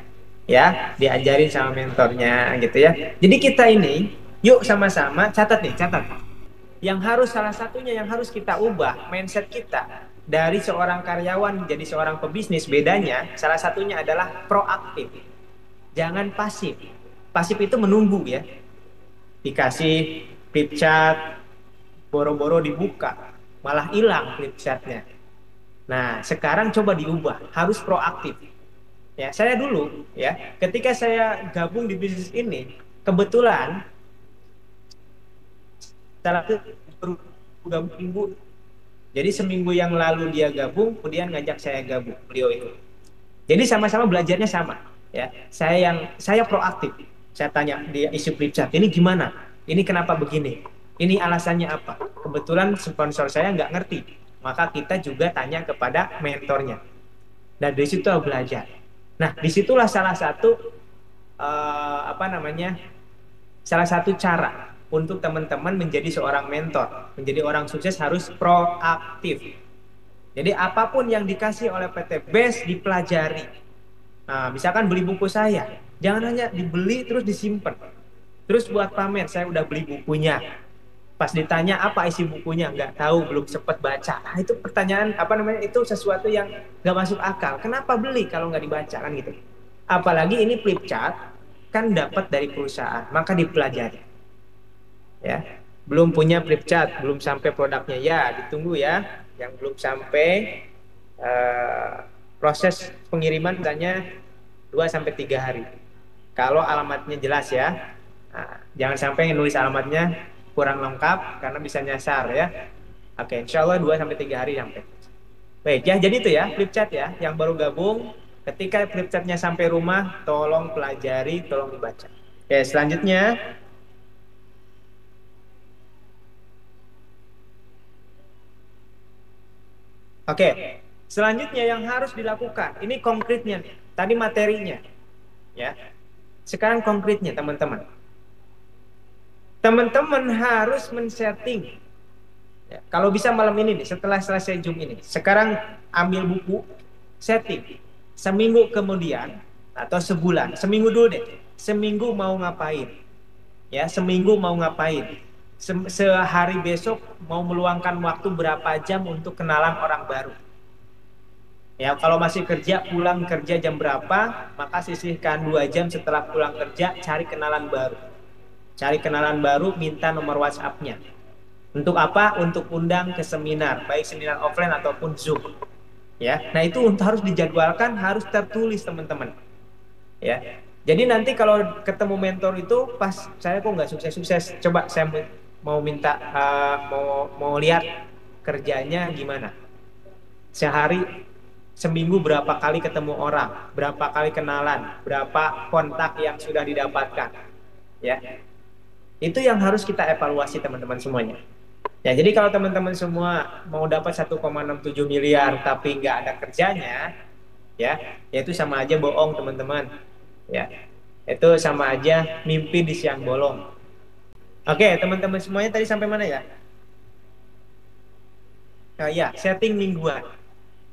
Ya, diajarin sama mentornya gitu ya. Jadi kita ini, yuk sama-sama catat nih, catat. Yang harus, salah satunya yang harus kita ubah mindset kita dari seorang karyawan jadi seorang pebisnis. Bedanya salah satunya adalah proaktif, jangan pasif. Pasif itu menunggu ya, dikasih flip chart, boro-boro dibuka malah hilang flip chartnya. Nah, sekarang coba diubah, harus proaktif. Ya, saya dulu ya, ketika saya gabung di bisnis ini, kebetulan salah satu baru gabung minggu. Jadi seminggu yang lalu dia gabung, kemudian ngajak saya gabung, beliau itu. Jadi sama-sama belajarnya sama, ya. Saya proaktif. Saya tanya dia isi flip chart, ini gimana? Ini kenapa begini? Ini alasannya apa? Kebetulan sponsor saya nggak ngerti, maka kita juga tanya kepada mentornya. Dan dari situ belajar. Nah, disitulah salah satu salah satu cara untuk teman-teman menjadi seorang mentor, menjadi orang sukses harus proaktif. Jadi apapun yang dikasih oleh PT BES dipelajari. Nah, misalkan beli buku saya, jangan hanya dibeli terus disimpan. Terus buat pamer, saya udah beli bukunya. Pas ditanya apa isi bukunya, nggak tahu, belum sempat baca. Nah, itu pertanyaan itu sesuatu yang nggak masuk akal. Kenapa beli kalau nggak dibaca kan gitu? Apalagi ini flip chart kan dapat dari perusahaan, maka dipelajari. Ya, belum punya flip chart, belum sampai produknya, ya ditunggu ya. Yang belum sampai proses pengiriman misalnya 2-3 hari. Kalau alamatnya jelas ya. Nah, jangan sampai nulis alamatnya kurang lengkap karena bisa nyasar ya. Oke, insya Allah 2-3 hari sampai. Baik ya, jadi itu ya flip chart ya, yang baru gabung. Ketika flip chartnya sampai rumah, tolong pelajari, tolong dibaca. Oke, selanjutnya. Oke, selanjutnya yang harus dilakukan, ini konkretnya nih. Tadi materinya, ya. Sekarang konkretnya teman-teman. Teman-teman harus men-setting. Ya, kalau bisa malam ini nih, setelah selesai Zoom ini. Sekarang ambil buku, setting. Seminggu kemudian atau sebulan, seminggu dulu deh. Seminggu mau ngapain? Ya, seminggu mau ngapain? Sehari besok mau meluangkan waktu berapa jam untuk kenalan orang baru. Ya, kalau masih kerja, pulang kerja jam berapa, maka sisihkan 2 jam setelah pulang kerja, cari kenalan baru. Cari kenalan baru, minta nomor WhatsApp-nya. Untuk apa? Untuk undang ke seminar, baik seminar offline ataupun Zoom. Ya, nah itu harus dijadwalkan, harus tertulis teman-teman. Ya, jadi nanti kalau ketemu mentor itu, pas saya kok nggak sukses-sukses, coba saya mau minta mau lihat kerjanya gimana. Sehari, seminggu berapa kali ketemu orang, berapa kali kenalan, berapa kontak yang sudah didapatkan. Ya, itu yang harus kita evaluasi teman-teman semuanya. Ya, jadi kalau teman-teman semua mau dapat 1,67 miliar tapi nggak ada kerjanya, ya itu sama aja bohong teman-teman. Ya, itu sama aja mimpi di siang bolong. Oke, teman-teman semuanya tadi sampai mana ya? Ya, setting mingguan.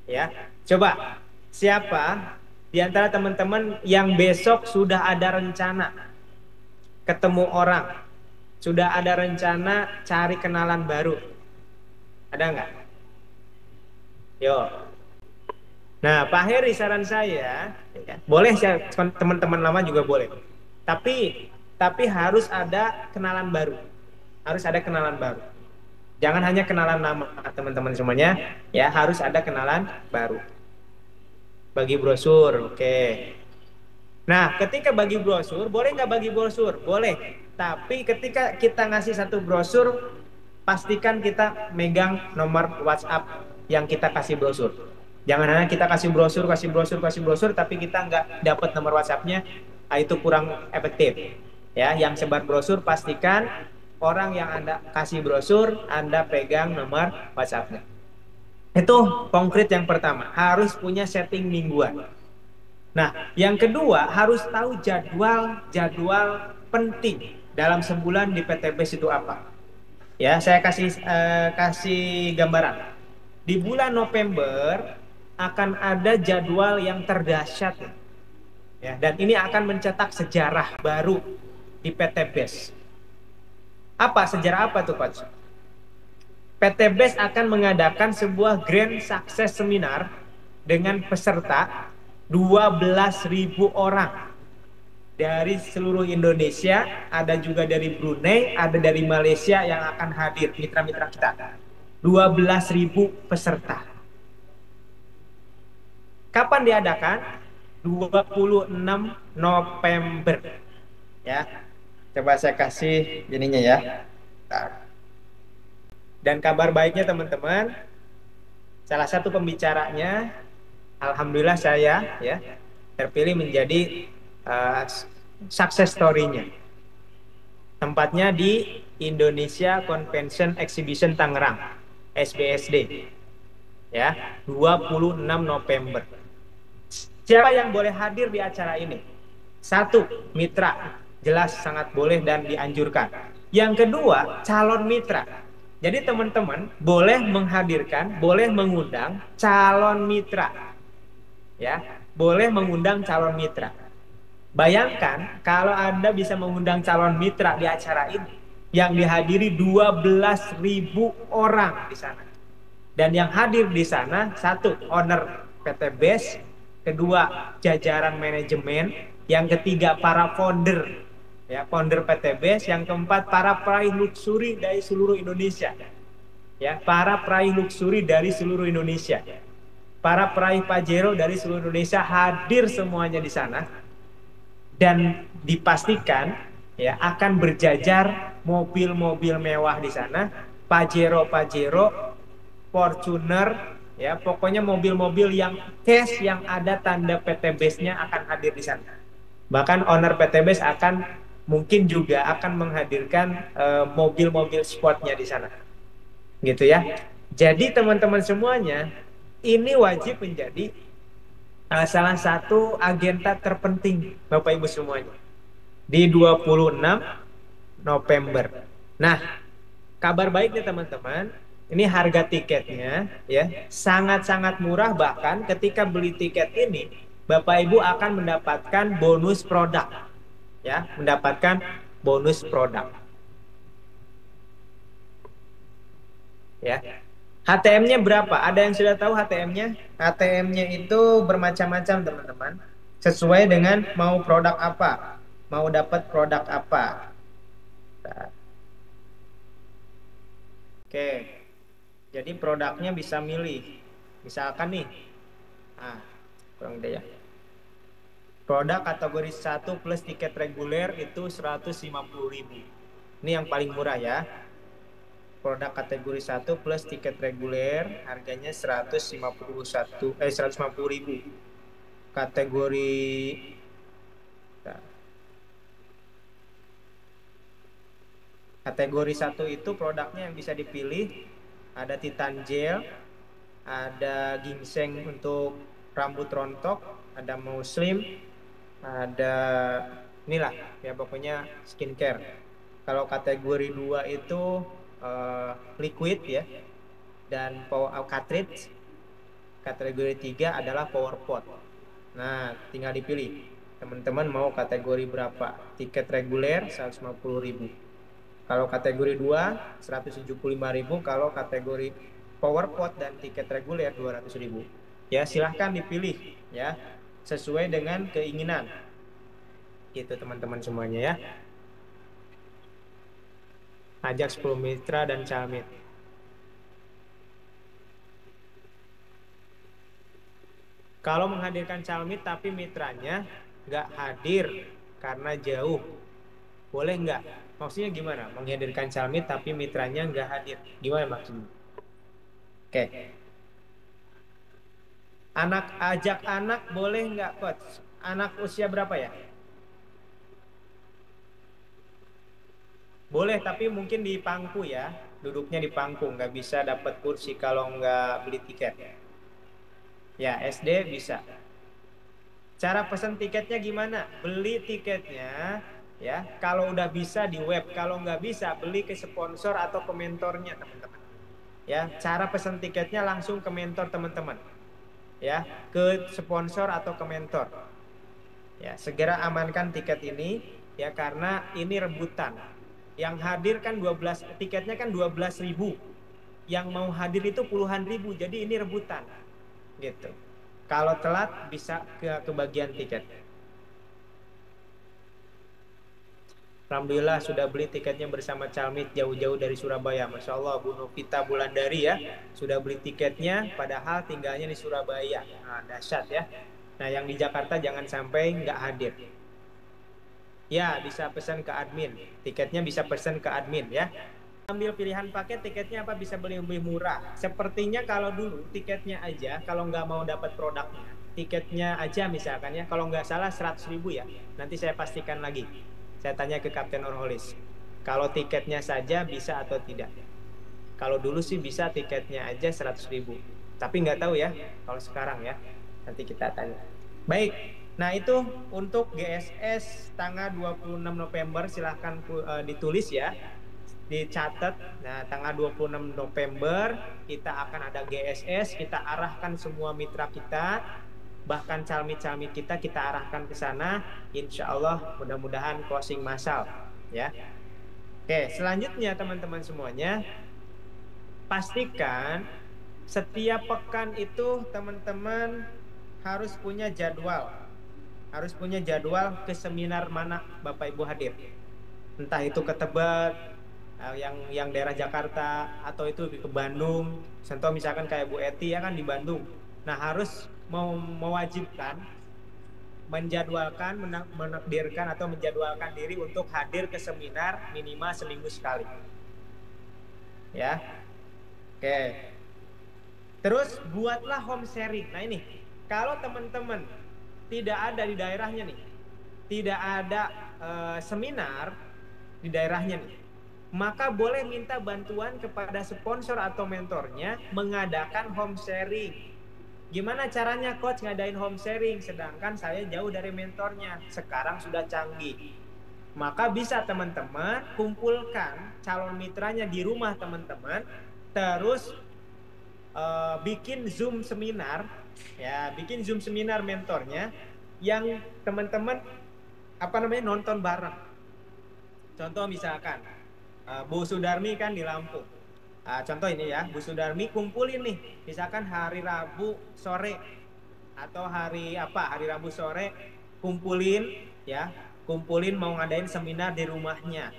Ya, coba siapa di antara teman-teman yang besok sudah ada rencana ketemu orang, sudah ada rencana cari kenalan baru? Ada nggak? Yo. Nah, Pak Heri, saran saya, ya, boleh teman-teman lama juga boleh. Tapi harus ada kenalan baru. Harus ada kenalan baru. Jangan hanya kenalan lama, teman-teman semuanya. Ya, harus ada kenalan baru. Bagi brosur, oke. Nah, ketika bagi brosur, boleh nggak bagi brosur? Boleh. Tapi ketika kita ngasih satu brosur, pastikan kita megang nomor WhatsApp yang kita kasih brosur. Jangan hanya kita kasih brosur, tapi kita nggak dapat nomor WhatsApp-nya, itu kurang efektif. Ya, yang sebar brosur pastikan orang yang Anda kasih brosur, Anda pegang nomor WhatsApp-nya. Itu konkret yang pertama, harus punya setting mingguan. Nah, yang kedua harus tahu jadwal penting dalam sebulan di PTBS itu apa. Ya, saya kasih gambaran. Di bulan November akan ada jadwal yang terdahsyat, ya, dan ini akan mencetak sejarah baru di PTBS. Apa sejarah apa tuh, Coach? PTBS akan mengadakan sebuah Grand Success Seminar dengan peserta 12.000 orang dari seluruh Indonesia, ada juga dari Brunei, ada dari Malaysia yang akan hadir, mitra-mitra kita. 12.000 peserta. Kapan diadakan? 26 November. Ya. Coba saya kasih ininya ya. Dan kabar baiknya teman-teman, salah satu pembicaranya, alhamdulillah saya ya terpilih menjadi success story-nya. Tempatnya di Indonesia Convention Exhibition Tangerang, SBSD. Ya, 26 November. Siapa yang boleh hadir di acara ini? Satu, mitra. Jelas sangat boleh dan dianjurkan. Yang kedua, calon mitra. Jadi teman-teman boleh menghadirkan, boleh mengundang calon mitra. Ya, boleh mengundang calon mitra. Bayangkan kalau Anda bisa mengundang calon mitra di acara ini yang dihadiri 12.000 orang di sana. Dan yang hadir di sana satu, owner PTBS, kedua, jajaran manajemen, yang ketiga, para founder, ya, founder PTBS, yang keempat, para peraih luxury dari seluruh Indonesia. Ya, para peraih luxury dari seluruh Indonesia. Para peraih Pajero dari seluruh Indonesia hadir semuanya di sana. Dan dipastikan ya akan berjajar mobil-mobil mewah di sana, Pajero, Fortuner, ya pokoknya mobil-mobil yang cash yang ada tanda PTBS-nya akan hadir di sana. Bahkan owner PTBS akan mungkin juga akan menghadirkan mobil-mobil sportnya di sana, gitu ya. Jadi teman-teman semuanya, ini wajib menjadi salah satu agenda terpenting Bapak Ibu semuanya di 26 November. Nah, kabar baiknya teman-teman, ini harga tiketnya ya sangat-sangat murah, bahkan ketika beli tiket ini Bapak Ibu akan mendapatkan bonus produk. Ya, mendapatkan bonus produk. Ya. HTM-nya berapa? Ada yang sudah tahu HTM-nya? HTM-nya itu bermacam-macam teman-teman. Sesuai dengan mau produk apa, mau dapat produk apa. Nah. Oke, jadi produknya bisa milih. Misalkan nih, kurang deh ya. Produk kategori 1 plus tiket reguler itu 150.000. Ini yang paling murah ya. Produk kategori 1 plus tiket reguler harganya 150.000. Kategori 1 itu produknya yang bisa dipilih ada Titan Gel, ada ginseng untuk rambut rontok, ada muslim, ada inilah ya pokoknya skincare. Kalau kategori 2 itu liquid ya, dan power cartridge. Kategori 3 adalah power pot. Nah, tinggal dipilih teman-teman mau kategori berapa. Tiket reguler 150.000, kalau kategori 2 175.000, kalau kategori power pot dan tiket reguler 200.000. Ya, silahkan dipilih ya sesuai dengan keinginan gitu teman-teman semuanya ya. Ajak 10 mitra dan calmit. Kalau menghadirkan calmit tapi mitranya nggak hadir karena jauh, boleh nggak? Maksudnya gimana? Menghadirkan calmit tapi mitranya nggak hadir. Gimana maksudnya? Oke. Ajak anak boleh nggak, Coach? Anak usia berapa ya? Boleh, tapi mungkin di pangku ya, duduknya di pangku, nggak bisa dapat kursi kalau nggak beli tiket. Ya, SD bisa. Cara pesan tiketnya gimana? Beli tiketnya ya, kalau udah bisa di web, kalau nggak bisa beli ke sponsor atau ke mentornya teman-teman. Ya, cara pesan tiketnya langsung ke mentor teman-teman. Ya, ke sponsor atau ke mentor. Ya, segera amankan tiket ini ya karena ini rebutan. Yang hadir kan 12 tiketnya kan 12.000. Yang mau hadir itu puluhan ribu. Jadi ini rebutan gitu. Kalau telat bisa ke kebagian tiket. Alhamdulillah sudah beli tiketnya bersama Calmit jauh-jauh dari Surabaya. Masya Allah Bu Novita Bulandari ya sudah beli tiketnya padahal tinggalnya di Surabaya. Nah, dahsyat ya. Nah yang di Jakarta jangan sampai nggak hadir. Ya bisa pesan ke admin. Tiketnya bisa pesan ke admin ya. Ambil pilihan paket tiketnya apa bisa beli lebih murah. Sepertinya kalau dulu tiketnya aja kalau nggak mau dapat produknya. Tiketnya aja misalkan ya kalau nggak salah 100.000 ya. Nanti saya pastikan lagi. Saya tanya ke Kapten Nurholis. Kalau tiketnya saja bisa atau tidak. Kalau dulu sih bisa tiketnya aja 100.000. Tapi nggak tahu ya kalau sekarang ya. Nanti kita tanya. Baik, nah itu untuk GSS tanggal 26 November silahkan ditulis ya, dicatat. Nah tanggal 26 November kita akan ada GSS, kita arahkan semua mitra kita, bahkan calmit-calmit kita arahkan ke sana. Insya Allah mudah-mudahan closing massal ya. Oke, selanjutnya teman-teman semuanya, pastikan setiap pekan itu teman-teman harus punya jadwal. Harus punya jadwal ke seminar mana Bapak Ibu hadir. Entah itu ke Tebet, yang daerah Jakarta, atau itu ke Bandung. Contoh misalkan kayak Bu Eti ya kan di Bandung. Nah harus mewajibkan, menjadwalkan, menakdirkan atau menjadwalkan diri untuk hadir ke seminar minimal seminggu sekali. Ya, oke. Terus buatlah home sharing. Nah ini, kalau teman-teman tidak ada di daerahnya nih, tidak ada seminar di daerahnya nih, maka boleh minta bantuan kepada sponsor atau mentornya mengadakan home sharing. Gimana caranya coach ngadain home sharing sedangkan saya jauh dari mentornya, sekarang sudah canggih. Maka bisa teman-teman kumpulkan calon mitranya di rumah teman-teman, terus bikin Zoom seminar ya, bikin Zoom seminar mentornya yang teman-teman nonton bareng. Contoh misalkan Bu Sudarmi kan di Lampung. Contoh ini ya, Bu Sudarmi kumpulin nih, misalkan hari Rabu sore atau hari Rabu sore kumpulin ya, kumpulin mau ngadain seminar di rumahnya.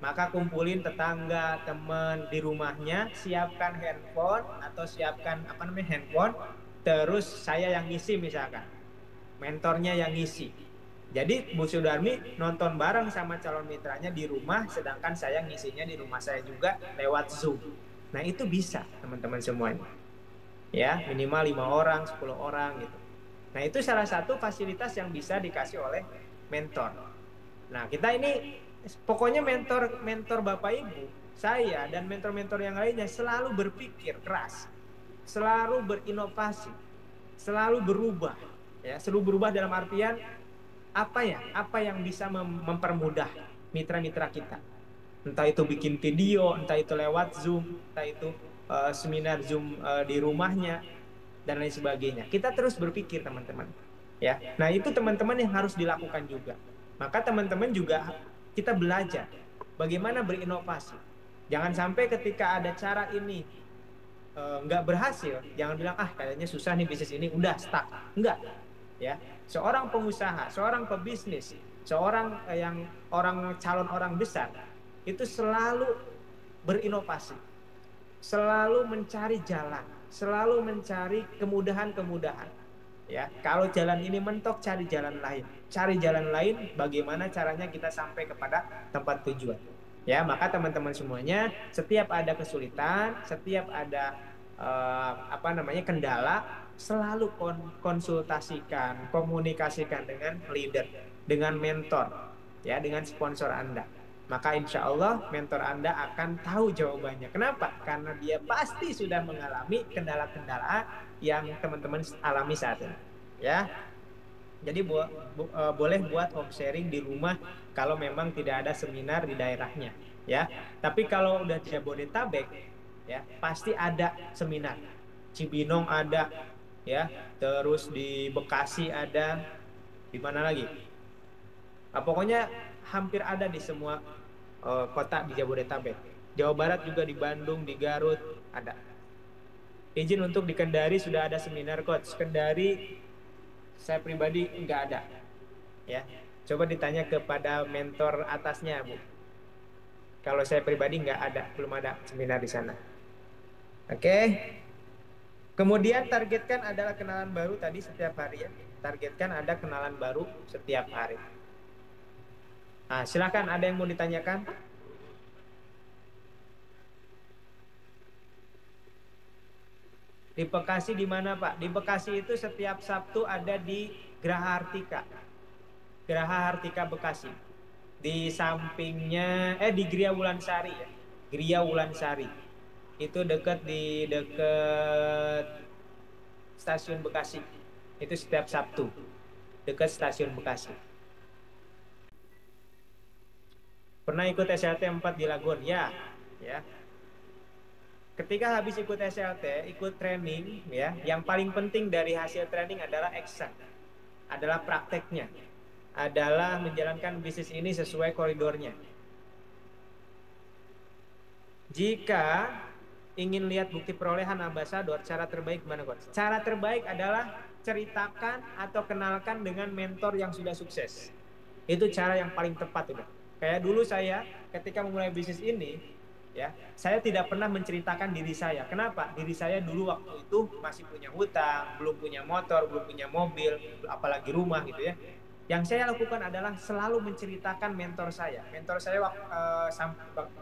Maka kumpulin tetangga, teman di rumahnya, siapkan handphone atau siapkan handphone, terus saya yang ngisi misalkan, mentornya yang ngisi. Jadi Bu Sudarmi nonton bareng sama calon mitranya di rumah, sedangkan saya ngisinya di rumah saya juga lewat Zoom. Nah itu bisa teman-teman semuanya. Ya minimal 5 orang, 10 orang gitu. Nah itu salah satu fasilitas yang bisa dikasih oleh mentor. Nah kita ini pokoknya mentor Bapak Ibu, saya dan mentor-mentor yang lainnya selalu berpikir keras, selalu berinovasi, selalu berubah, ya, selalu berubah dalam artian apa yang bisa mempermudah mitra-mitra kita. Entah itu bikin video, entah itu lewat Zoom, entah itu seminar Zoom di rumahnya dan lain sebagainya. Kita terus berpikir teman-teman, ya. Nah itu teman-teman yang harus dilakukan juga. Maka teman-teman juga kita belajar bagaimana berinovasi. Jangan sampai ketika ada cara ini nggak berhasil, jangan bilang kayaknya susah nih bisnis ini, udah stuck. Enggak, ya. Seorang pengusaha, seorang pebisnis, seorang calon orang besar itu selalu berinovasi, selalu mencari jalan, selalu mencari kemudahan-kemudahan. Ya, kalau jalan ini mentok, cari jalan lain. Cari jalan lain, bagaimana caranya kita sampai kepada tempat tujuan. Ya, maka teman-teman semuanya, setiap ada kesulitan, setiap ada kendala, selalu konsultasikan, komunikasikan dengan leader, dengan mentor, ya, dengan sponsor Anda. maka insya Allah mentor Anda akan tahu jawabannya. Kenapa? Karena dia pasti sudah mengalami kendala-kendala yang teman-teman alami saat ini. Ya, jadi boleh buat home sharing di rumah kalau memang tidak ada seminar di daerahnya. Ya, tapi kalau udah Jabodetabek, ya pasti ada seminar. Cibinong ada, ya, terus di Bekasi ada, di mana lagi? Nah, pokoknya hampir ada di semua kota di Jabodetabek. Jawa Barat juga di Bandung, di Garut ada. Izin untuk di Kendari sudah ada seminar coach. Kendari saya pribadi nggak ada. Ya, coba ditanya kepada mentor atasnya, Bu. Kalau saya pribadi nggak ada, belum ada seminar di sana. Oke. Kemudian targetkan adalah kenalan baru tadi setiap hari ya. Targetkan ada kenalan baru setiap hari. Nah, silakan ada yang mau ditanyakan? Di Bekasi di mana Pak? Di Bekasi itu setiap Sabtu ada di Geraha Hartika. Geraha Hartika Bekasi. Di sampingnya di Gria Wulansari ya. Gria Wulansari. Itu dekat stasiun Bekasi. Itu setiap Sabtu. Dekat stasiun Bekasi. Pernah ikut SLT 4 di Lagon? Ya. Ketika habis ikut SLT, ikut training ya, yang paling penting dari hasil training adalah action. Adalah prakteknya. Adalah menjalankan bisnis ini sesuai koridornya. Jika ingin lihat bukti perolehan ambasador, cara terbaik mana, Coach? Cara terbaik adalah ceritakan atau kenalkan dengan mentor yang sudah sukses. Itu cara yang paling tepat udah. Kayak dulu saya ketika memulai bisnis ini, ya, saya tidak pernah menceritakan diri saya. Kenapa? Diri saya dulu waktu itu masih punya hutang, belum punya motor, belum punya mobil, apalagi rumah gitu ya. Yang saya lakukan adalah selalu menceritakan mentor saya. Mentor saya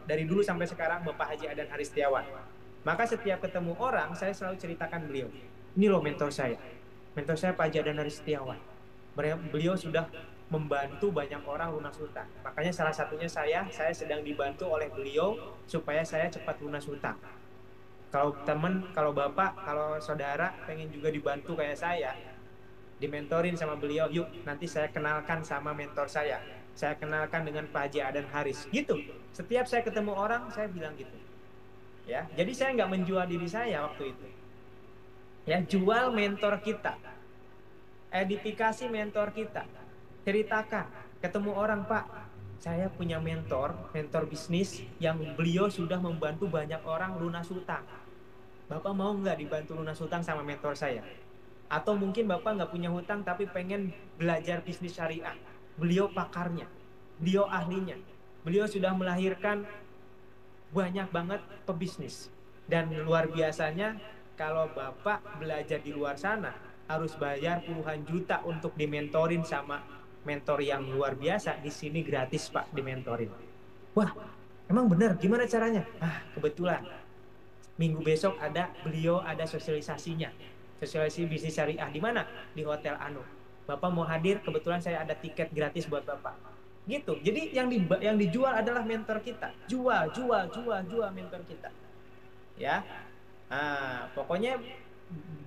dari dulu sampai sekarang Bapak Haji Adan Haristiawan. Maka setiap ketemu orang, saya selalu ceritakan beliau. Ini loh mentor saya. Mentor saya Pak Haji Adan Haristiawan. Beliau sudah membantu banyak orang lunas hutang. Makanya salah satunya saya sedang dibantu oleh beliau supaya saya cepat lunas hutang. Kalau teman, kalau bapak, kalau saudara pengen juga dibantu kayak saya, dimentorin sama beliau, yuk nanti saya kenalkan sama mentor saya. Saya kenalkan dengan Pak Haji Adan Haris. Gitu. Setiap saya ketemu orang, saya bilang gitu. Ya, jadi saya nggak menjual diri saya waktu itu. Ya, jual mentor kita. Edifikasi mentor kita. Ceritakan, ketemu orang, Pak, saya punya mentor bisnis yang beliau sudah membantu banyak orang lunas hutang. Bapak mau nggak dibantu lunas hutang sama mentor saya? Atau mungkin Bapak nggak punya hutang tapi pengen belajar bisnis syariah. Beliau pakarnya, beliau ahlinya. Beliau sudah melahirkan banyak banget pebisnis. Dan luar biasanya kalau Bapak belajar di luar sana harus bayar puluhan juta untuk dimentorin sama mentor yang luar biasa. Di sini gratis Pak dimentorin. Wah, emang benar? Gimana caranya? Kebetulan minggu besok beliau ada sosialisasinya. Sosialisasi bisnis syariah di mana? Di Hotel Anu. Bapak mau hadir? Kebetulan saya ada tiket gratis buat Bapak. Gitu. Jadi yang dijual adalah mentor kita. Jual mentor kita. Ya. Pokoknya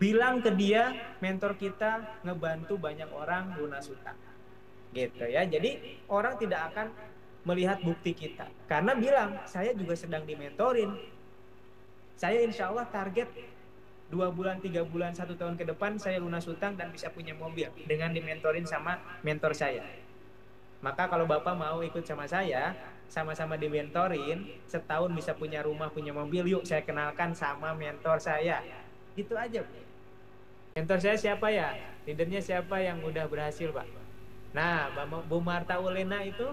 bilang ke dia mentor kita ngebantu banyak orang lunas hutang. Gitu ya. Jadi orang tidak akan melihat bukti kita karena bilang saya juga sedang dimentorin. Saya insya Allah target 2 bulan, 3 bulan, 1 tahun ke depan saya lunas hutang dan bisa punya mobil dengan dimentorin sama mentor saya. Maka kalau Bapak mau ikut sama saya, sama-sama dimentorin, setahun bisa punya rumah, punya mobil, yuk saya kenalkan sama mentor saya. Gitu aja. Mentor saya siapa ya? Leadernya siapa yang udah berhasil, Pak? Nah, Bu Marta Ulena itu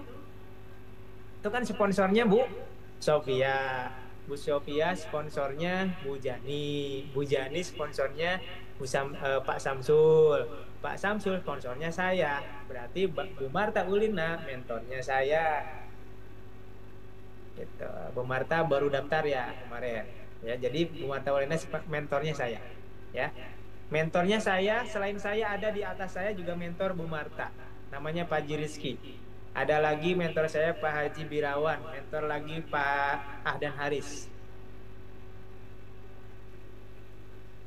kan sponsornya Bu Sofia. Bu Sofia sponsornya Bu Jani. Bu Jani sponsornya Pak Samsul. Pak Samsul sponsornya saya. Berarti Bu Marta Ulena mentornya saya. Gitu. Bu Marta baru daftar ya kemarin. Ya, jadi Bu Marta Ulena mentornya saya. Ya. Mentornya saya, selain saya ada di atas saya juga mentor Bu Marta. Namanya Pak Haji Rizky. Ada lagi mentor saya Pak Haji Birawan, mentor lagi Pak Ahdan Haris.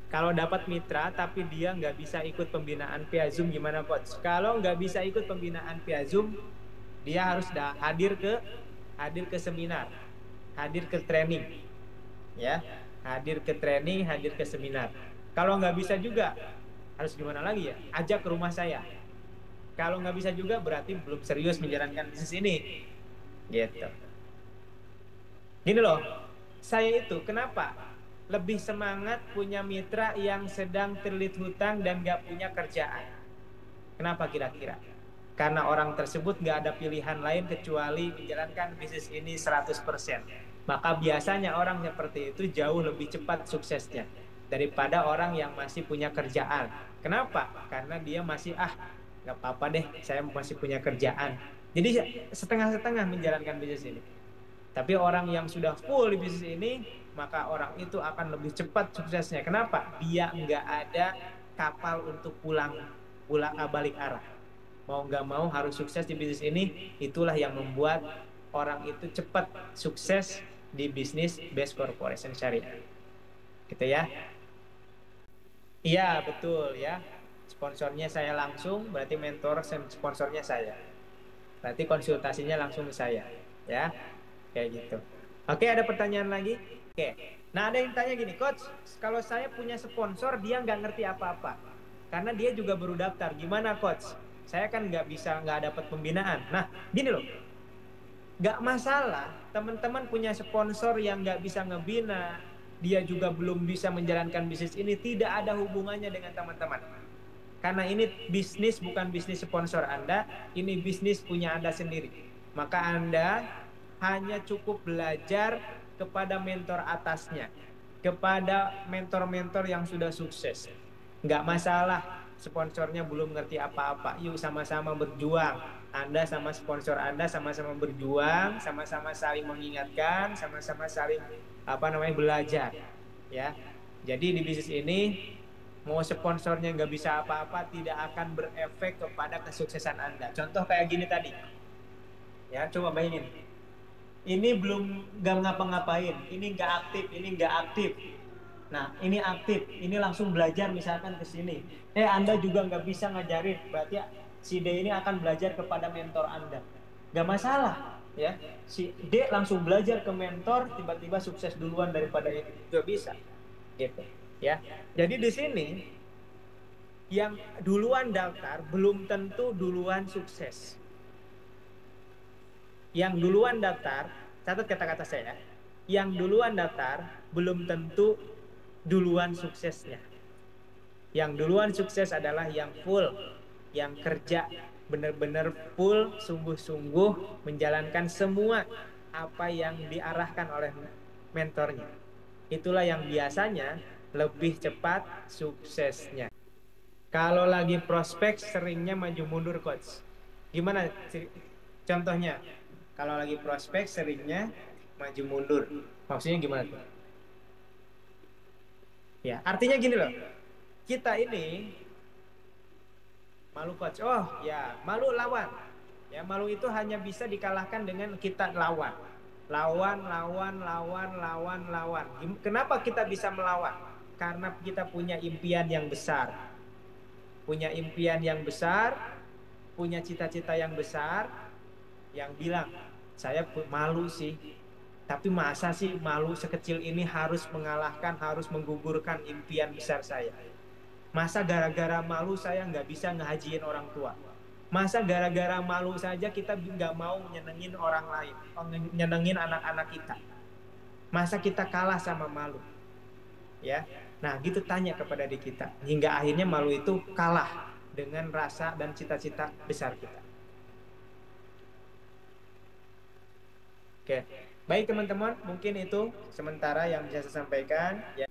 Kalau dapat mitra tapi dia nggak bisa ikut pembinaan via Zoom gimana coach? Kalau nggak bisa ikut pembinaan via Zoom, dia harus hadir ke seminar, hadir ke training, ya, hadir ke training, hadir ke seminar. Kalau nggak bisa juga harus gimana lagi ya? Ajak ke rumah saya. Kalau nggak bisa juga berarti belum serius menjalankan bisnis ini, gitu. Gini loh, saya itu kenapa lebih semangat punya mitra yang sedang terlilit hutang dan nggak punya kerjaan. Kenapa kira-kira? Karena orang tersebut nggak ada pilihan lain kecuali menjalankan bisnis ini 100%. Maka biasanya orang seperti itu jauh lebih cepat suksesnya daripada orang yang masih punya kerjaan. Kenapa? Karena dia masih nggak apa-apa deh, saya masih punya kerjaan. Jadi setengah-setengah menjalankan bisnis ini. Tapi orang yang sudah full di bisnis ini, maka orang itu akan lebih cepat suksesnya. Kenapa? Dia nggak ada kapal untuk balik arah. Mau nggak mau harus sukses di bisnis ini. Itulah yang membuat orang itu cepat sukses di bisnis Best Corporation Syariah. Gitu ya. Iya, betul ya. Sponsornya saya langsung, berarti mentor sponsornya saya. Berarti konsultasinya langsung ke saya, ya. Kayak gitu. Oke, ada pertanyaan lagi? Oke. Nah, ada yang tanya gini, Coach, kalau saya punya sponsor, dia nggak ngerti apa-apa. Karena dia juga baru daftar. Gimana, Coach? Saya kan nggak dapat pembinaan. Nah, gini loh. Nggak masalah, teman-teman punya sponsor yang nggak bisa ngebina, dia juga belum bisa menjalankan bisnis ini, tidak ada hubungannya dengan teman-teman. Karena ini bisnis bukan bisnis sponsor Anda, ini bisnis punya Anda sendiri. Maka Anda hanya cukup belajar kepada mentor atasnya, kepada mentor-mentor yang sudah sukses. Nggak masalah sponsornya belum ngerti apa-apa, yuk sama-sama berjuang. Anda sama sponsor Anda sama-sama berjuang, sama-sama saling mengingatkan, sama-sama saling belajar, ya. Jadi di bisnis ini mau sponsornya nggak bisa apa-apa, tidak akan berefek kepada kesuksesan Anda. Contoh kayak gini tadi, ya, coba bayangin. Ini belum nggak ngapa-ngapain, ini nggak aktif, ini nggak aktif. Nah, ini aktif, ini langsung belajar misalkan ke sini. Anda juga nggak bisa ngajarin, berarti si D ini akan belajar kepada mentor Anda. Nggak masalah, ya. Si D langsung belajar ke mentor, tiba-tiba sukses duluan daripada ini. Nggak bisa, gitu, ya. Jadi di sini yang duluan daftar belum tentu duluan sukses. Yang duluan daftar, catat kata-kata saya, yang duluan daftar belum tentu duluan suksesnya. Yang duluan sukses adalah yang full, yang kerja benar-benar full, sungguh-sungguh menjalankan semua apa yang diarahkan oleh mentornya. Itulah yang biasanya lebih cepat suksesnya. Kalau lagi prospek seringnya maju mundur, Coach. Gimana contohnya? Kalau lagi prospek seringnya maju mundur. Maksudnya gimana tuh? Ya, artinya gini loh. Kita ini malu, Coach. Oh, ya, malu lawan. Ya, malu itu hanya bisa dikalahkan dengan kita lawan. Lawan. Kenapa kita bisa melawan? Karena kita punya impian yang besar. Punya impian yang besar, punya cita-cita yang besar, yang bilang, saya malu sih, tapi masa sih malu sekecil ini harus mengalahkan, harus menggugurkan impian besar saya. Masa gara-gara malu saya nggak bisa ngehajiin orang tua. Masa gara-gara malu saja kita nggak mau nyenengin orang lain, nyenengin anak-anak kita. Masa kita kalah sama malu? Ya, nah gitu tanya kepada diri kita, hingga akhirnya malu itu kalah dengan rasa dan cita-cita besar kita. Oke, baik teman-teman, mungkin itu sementara yang bisa saya sampaikan. Ya.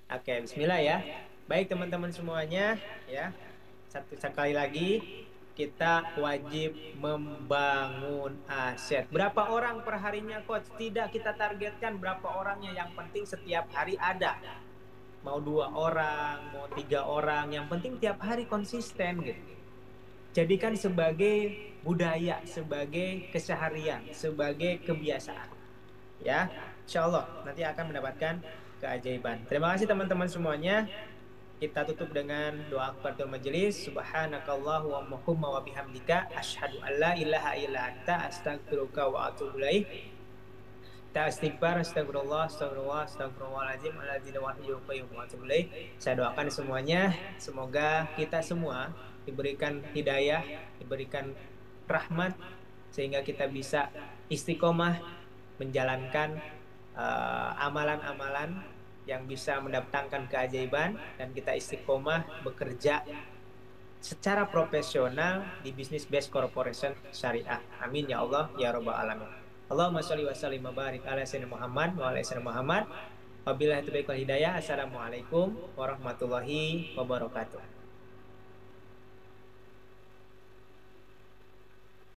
Oke, Bismillah ya. Baik teman-teman semuanya, ya. Satu sekali lagi, kita wajib membangun aset. Berapa orang per harinya, Coach? Tidak kita targetkan berapa orangnya, yang penting setiap hari ada. Mau 2 orang, mau 3 orang, yang penting tiap hari konsisten gitu. Jadikan sebagai budaya, sebagai keseharian, sebagai kebiasaan. Ya, insya Allah nanti akan mendapatkan keajaiban. Terima kasih teman-teman semuanya. Kita tutup dengan doa kafaratul majelis. Subhanakallahumma wa bihamdika asyhadu an la ilaha illa anta astaghfiruka wa atubu ilaik. Kita istighfar, astagfirullah, astagfirullah, astagfirullahaladzim, aladzim wahyu qayyum wa atubu ilaik. Saya doakan semuanya, semoga kita semua diberikan hidayah, diberikan rahmat, sehingga kita bisa istiqomah menjalankan amalan-amalan yang bisa mendatangkan keajaiban, dan kita istiqomah bekerja secara profesional di bisnis based corporation syariah. Amin ya Allah ya rabbal alamin. Allahumma sholli wa sallim wa barik ala sayyidina Muhammad wa ala sayyidina Muhammad. Wabillahi taufiq wal hidayah. Assalamualaikum warahmatullahi wabarakatuh.